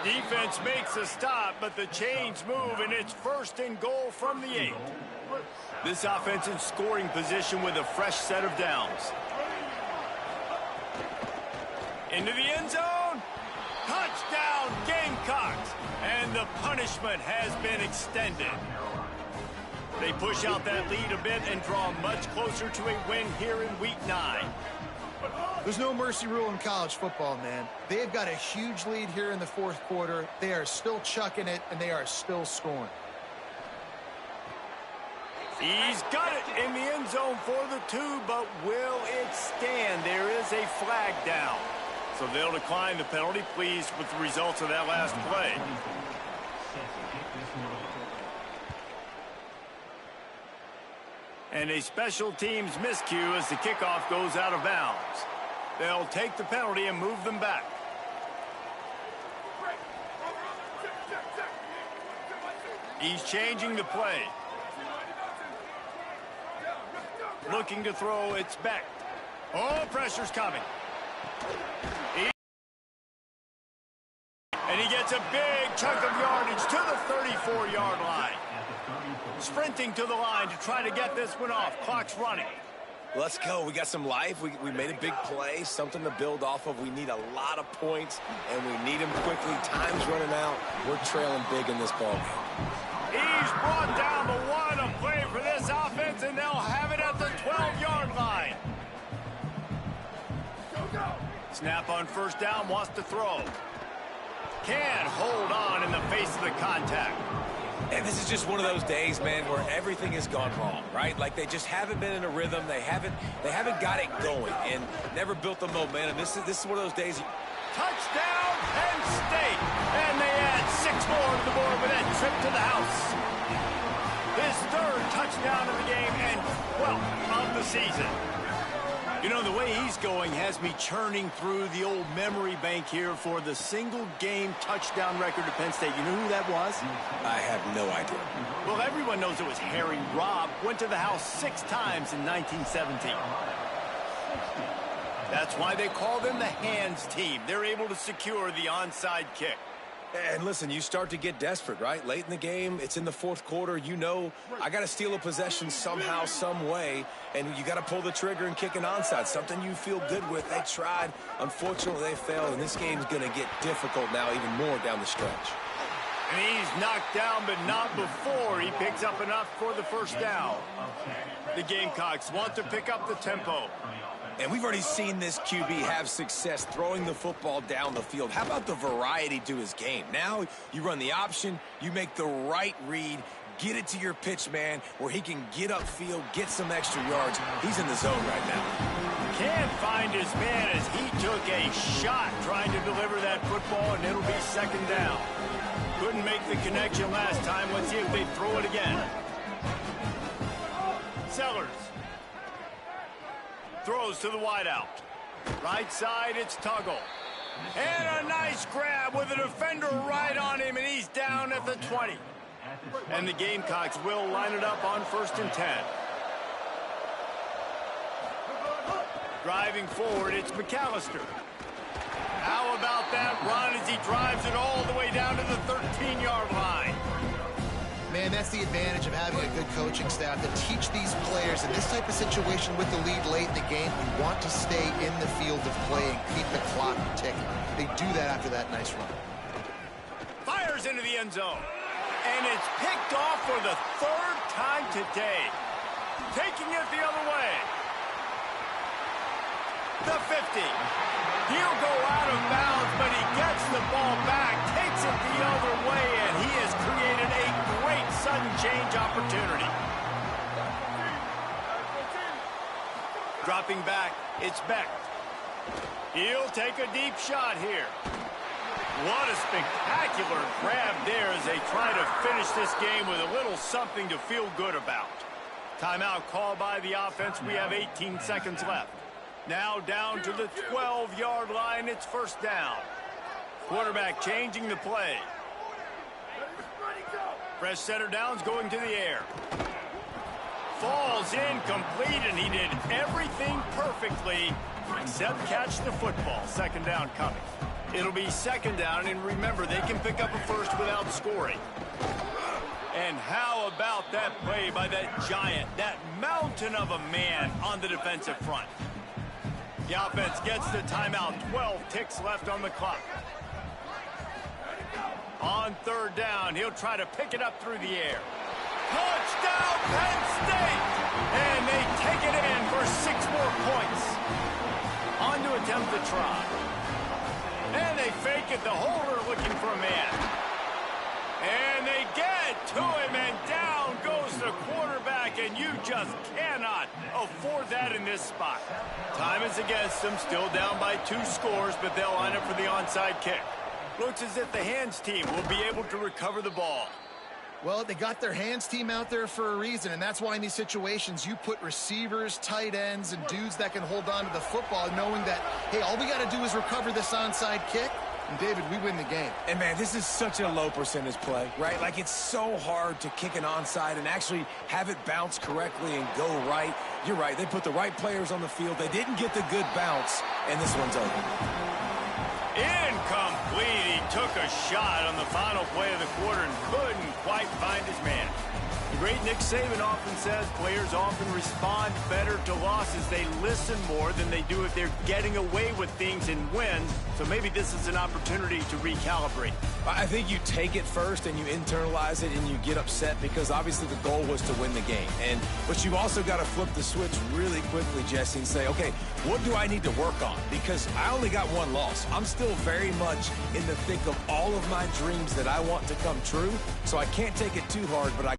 [SPEAKER 1] Defense makes a stop, but the chains move, and it's 1st and goal from the 8. This offense in scoring position with a fresh set of downs. Into the end zone. Touchdown, Gamecocks. And the punishment has been extended. They push out that lead a bit and draw much closer to a win here in Week 9.
[SPEAKER 4] There's no mercy rule in college football, man. They've got a huge lead here in the 4th quarter. They are still chucking it, and they are still scoring.
[SPEAKER 1] He's got it in the end zone for the 2, but will it stand? There is a flag down. So they'll decline the penalty, pleased with the results of that last play. And a special teams miscue as the kickoff goes out of bounds. They'll take the penalty and move them back. He's changing the play. Looking to throw, it's Beck. Oh, pressure's coming. And he gets a big chunk of yardage to the 34-yard line. Sprinting to the line to try to get this one off. Clock's running.
[SPEAKER 3] Let's go. We got some life. We made a big play, something to build off of. We need a lot of points, and we need them quickly. Time's running out. We're trailing big in this ballgame.
[SPEAKER 1] He's brought down the 1. A play for this offense, and they'll have it at the 12-yard line. Snap on 1st down, wants to throw. Can't hold on in the face of the contact.
[SPEAKER 3] And this is just one of those days, man, where everything has gone wrong, right? Like they just haven't been in a rhythm. They haven't got it going and never built the momentum. This is one of those days.
[SPEAKER 1] Touchdown, Penn State. And they add 6 more to the board with that trip to the house. His 3rd touchdown of the game and 12th of the season. You know, the way he's going has me churning through the old memory bank here for the single-game touchdown record of Penn State. You know who that was?
[SPEAKER 3] I have no idea.
[SPEAKER 1] Well, everyone knows it was Harry Robb. Went to the house 6 times in 1917. That's why they call them the hands team. They're able to secure the onside kick.
[SPEAKER 3] And listen, you start to get desperate, right? Late in the game, it's in the 4th quarter. You know, I got to steal a possession somehow, some way, and you got to pull the trigger and kick an onside, something you feel good with. They tried. Unfortunately, they failed, and this game's going to get difficult now even more down the stretch.
[SPEAKER 1] And he's knocked down, but not before he picks up enough for the 1st down. The Gamecocks want to pick up the tempo.
[SPEAKER 3] And we've already seen this QB have success throwing the football down the field. How about the variety to his game? Now you run the option, you make the right read, get it to your pitch man where he can get upfield, get some extra yards. He's in the zone right now.
[SPEAKER 1] Can't find his man as he took a shot trying to deliver that football, and it'll be 2nd down. Couldn't make the connection last time. Let's see if they throw it again. Sellers. Throws to the wideout. Right side, it's Tuggle. And a nice grab with a defender right on him, and he's down at the 20. And the Gamecocks will line it up on 1st and 10. Driving forward, it's McAllister. How about that run as he drives it all the way down to the 13-yard line?
[SPEAKER 4] Man, that's the advantage of having a good coaching staff to teach these players in this type of situation with the lead late in the game. You want to stay in the field of play and keep the clock ticking. They do that after that nice run.
[SPEAKER 1] Fires into the end zone. And it's picked off for the 3rd time today. Taking it the other way. The 50. He'll go out of bounds, but he gets the ball back, takes it the other way, and he has created a great sudden change opportunity. Dropping back, it's Beck. He'll take a deep shot here. What a spectacular grab there as they try to finish this game with a little something to feel good about. Timeout called by the offense. We have 18 seconds left. Now down to the 12-yard line. It's first down. Quarterback changing the play. Fresh center downs going to the air. Falls incomplete, and he did everything perfectly except catch the football. Second down coming. It'll be second down, and remember, they can pick up a first without scoring. And how about that play by that giant, that mountain of a man on the defensive front? The offense gets the timeout. 12 ticks left on the clock. On third down, he'll try to pick it up through the air. Touchdown, Penn State! And they take it in for 6 more points. On to attempt the try. And they fake it, the holder looking for a man. And they get to him, and down goes the quarterback, and you just cannot afford that in this spot. Time is against them, still down by 2 scores, but they'll line up for the onside kick. Looks as if the hands team will be able to recover the ball.
[SPEAKER 4] Well, they got their hands team out there for a reason, and that's why in these situations you put receivers, tight ends, and dudes that can hold on to the football, knowing that, hey, all we got to do is recover this onside kick, and, David, we win the game.
[SPEAKER 3] And, man, this is such a low percentage play, right? Like, it's so hard to kick an onside and actually have it bounce correctly and go right. You're right. They put the right players on the field. They didn't get the good bounce, and this one's over.
[SPEAKER 1] Incomplete. He took a shot on the final play of the quarter and couldn't quite find his man. The great Nick Saban often says players often respond better to losses. They listen more than they do if they're getting away with things in wins. So maybe this is an opportunity to recalibrate.
[SPEAKER 3] I think you take it first and you internalize it and you get upset because obviously the goal was to win the game. But you've also got to flip the switch really quickly, Jesse, and say, okay, what do I need to work on? Because I only got 1 loss. I'm still very much in the thick of all of my dreams that I want to come true. So I can't take it too hard, but I